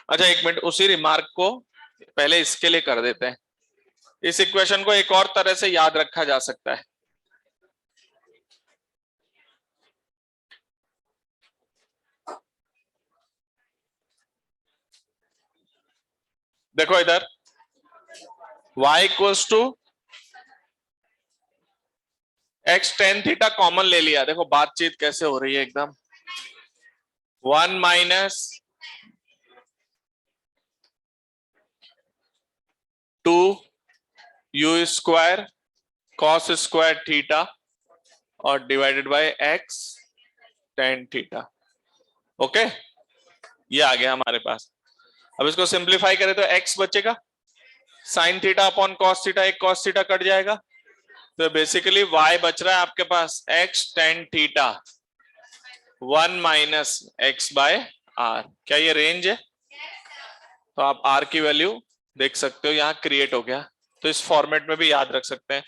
अच्छा एक मिनट, उसी रिमार्क को पहले इसके लिए कर देते हैं। इस इक्वेशन को एक और तरह से याद रखा जा सकता है, देखो इधर y equals to x tan theta common ले लिया, देखो बातचीत कैसे हो रही है एकदम, one minus two you square cos square theta और divided by x tan theta. Okay, ये आ गया हमारे पास। अब इसको सिंप्लीफाई करें तो x बचेगा, sine theta upon cos theta, एक कॉस थीटा कट जाएगा, तो बेसिकली y बच रहा है आपके पास x tan theta one minus x by r. क्या ये रेंज है? तो आप r की वैल्यू देख सकते हो, यहां क्रिएट हो गया, तो इस फॉर्मेट में भी याद रख सकते हैं।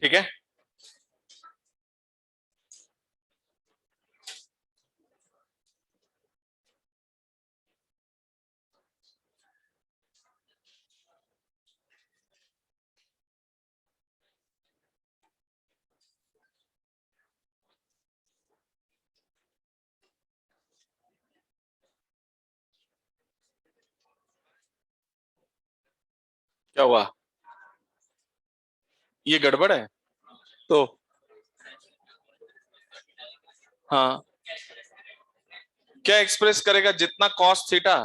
ठीक है, क्या हुआ, ये गड़बड़ है तो, हाँ क्या एक्सप्रेस करेगा, जितना cos theta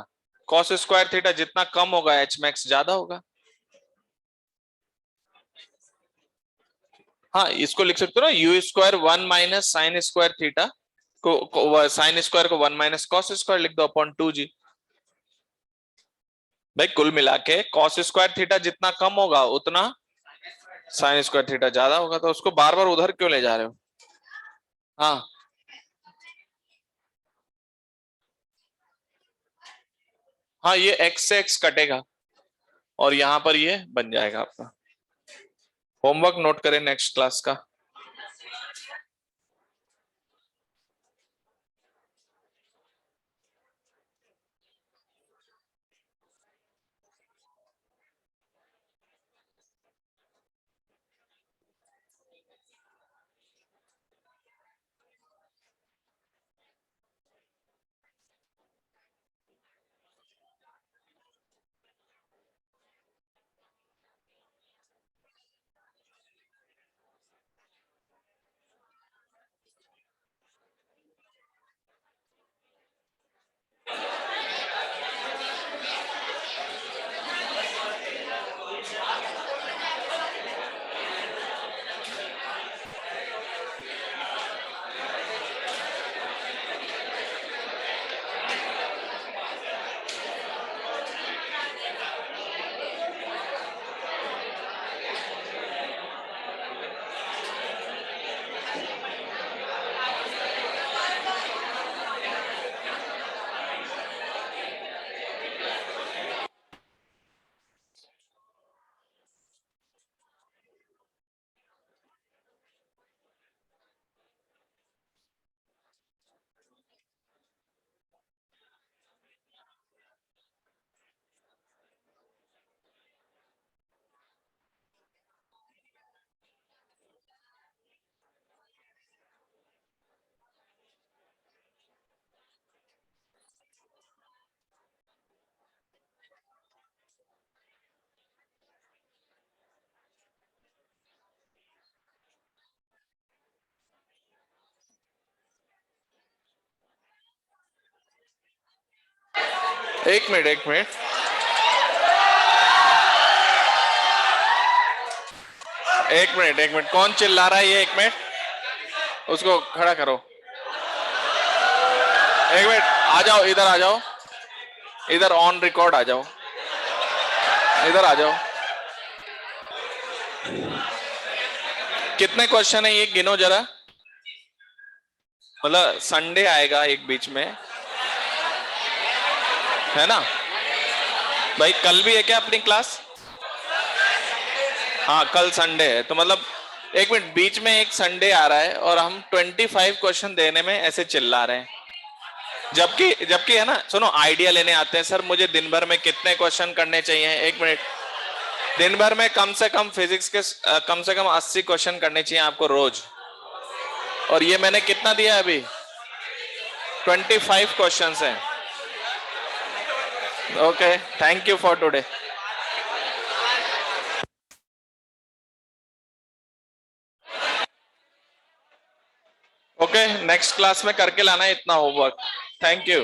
cos square theta जितना कम होगा एच मैक्स ज्यादा होगा। हाँ इसको लिख सकते हो ना, you square 1 - sign square theta को साइन स्क्वायर को 1 - कॉस स्क्वायर लिख दो अपॉन 2g। भाई कुल मिला के कॉस स्क्वायर थीटा जितना कम होगा उतना साइन स्क्वायर थीटा ज्यादा होगा, तो उसको बार बार उधर क्यों ले जा रहे हो। हाँ हाँ, ये x से x कटेगा और यहां पर ये बन जाएगा आपका। होमवर्क नोट करें नेक्स्ट क्लास का। 1 मिनट 1 मिनट, 1 मिनट 1 मिनट, कौन चिल्ला रहा है ये, 1 मिनट, उसको खड़ा करो। 1 मिनट, आ जाओ इधर, आ जाओ इधर, ऑन रिकॉर्ड आ जाओ, इधर आ जाओ। कितने क्वेश्चन है ये गिनो जरा, मतलब संडे आएगा एक बीच में, है ना। भाई कल भी है क्या अपनी क्लास। हाँ कल संडे है, तो मतलब 1 मिनट, बीच में एक संडे आ रहा है और हम 25 क्वेश्चन देने में ऐसे चिल्ला रहे हैं। जबकि जबकि है ना, सुनो, आइडिया लेने आते हैं सर मुझे दिन भर में कितने क्वेश्चन करने चाहिए। 1 मिनट, दिन भर में कम से कम फिजिक्स के कम से कम 80 क्वेश्चन करने चाहिए आपको रोज, और ये मैंने कितना दिया है अभी, 25 क्वेश्चन हैं। Okay, thank you for today. Okay, next class में करके लाना है इतना होमवर्क। Thank you.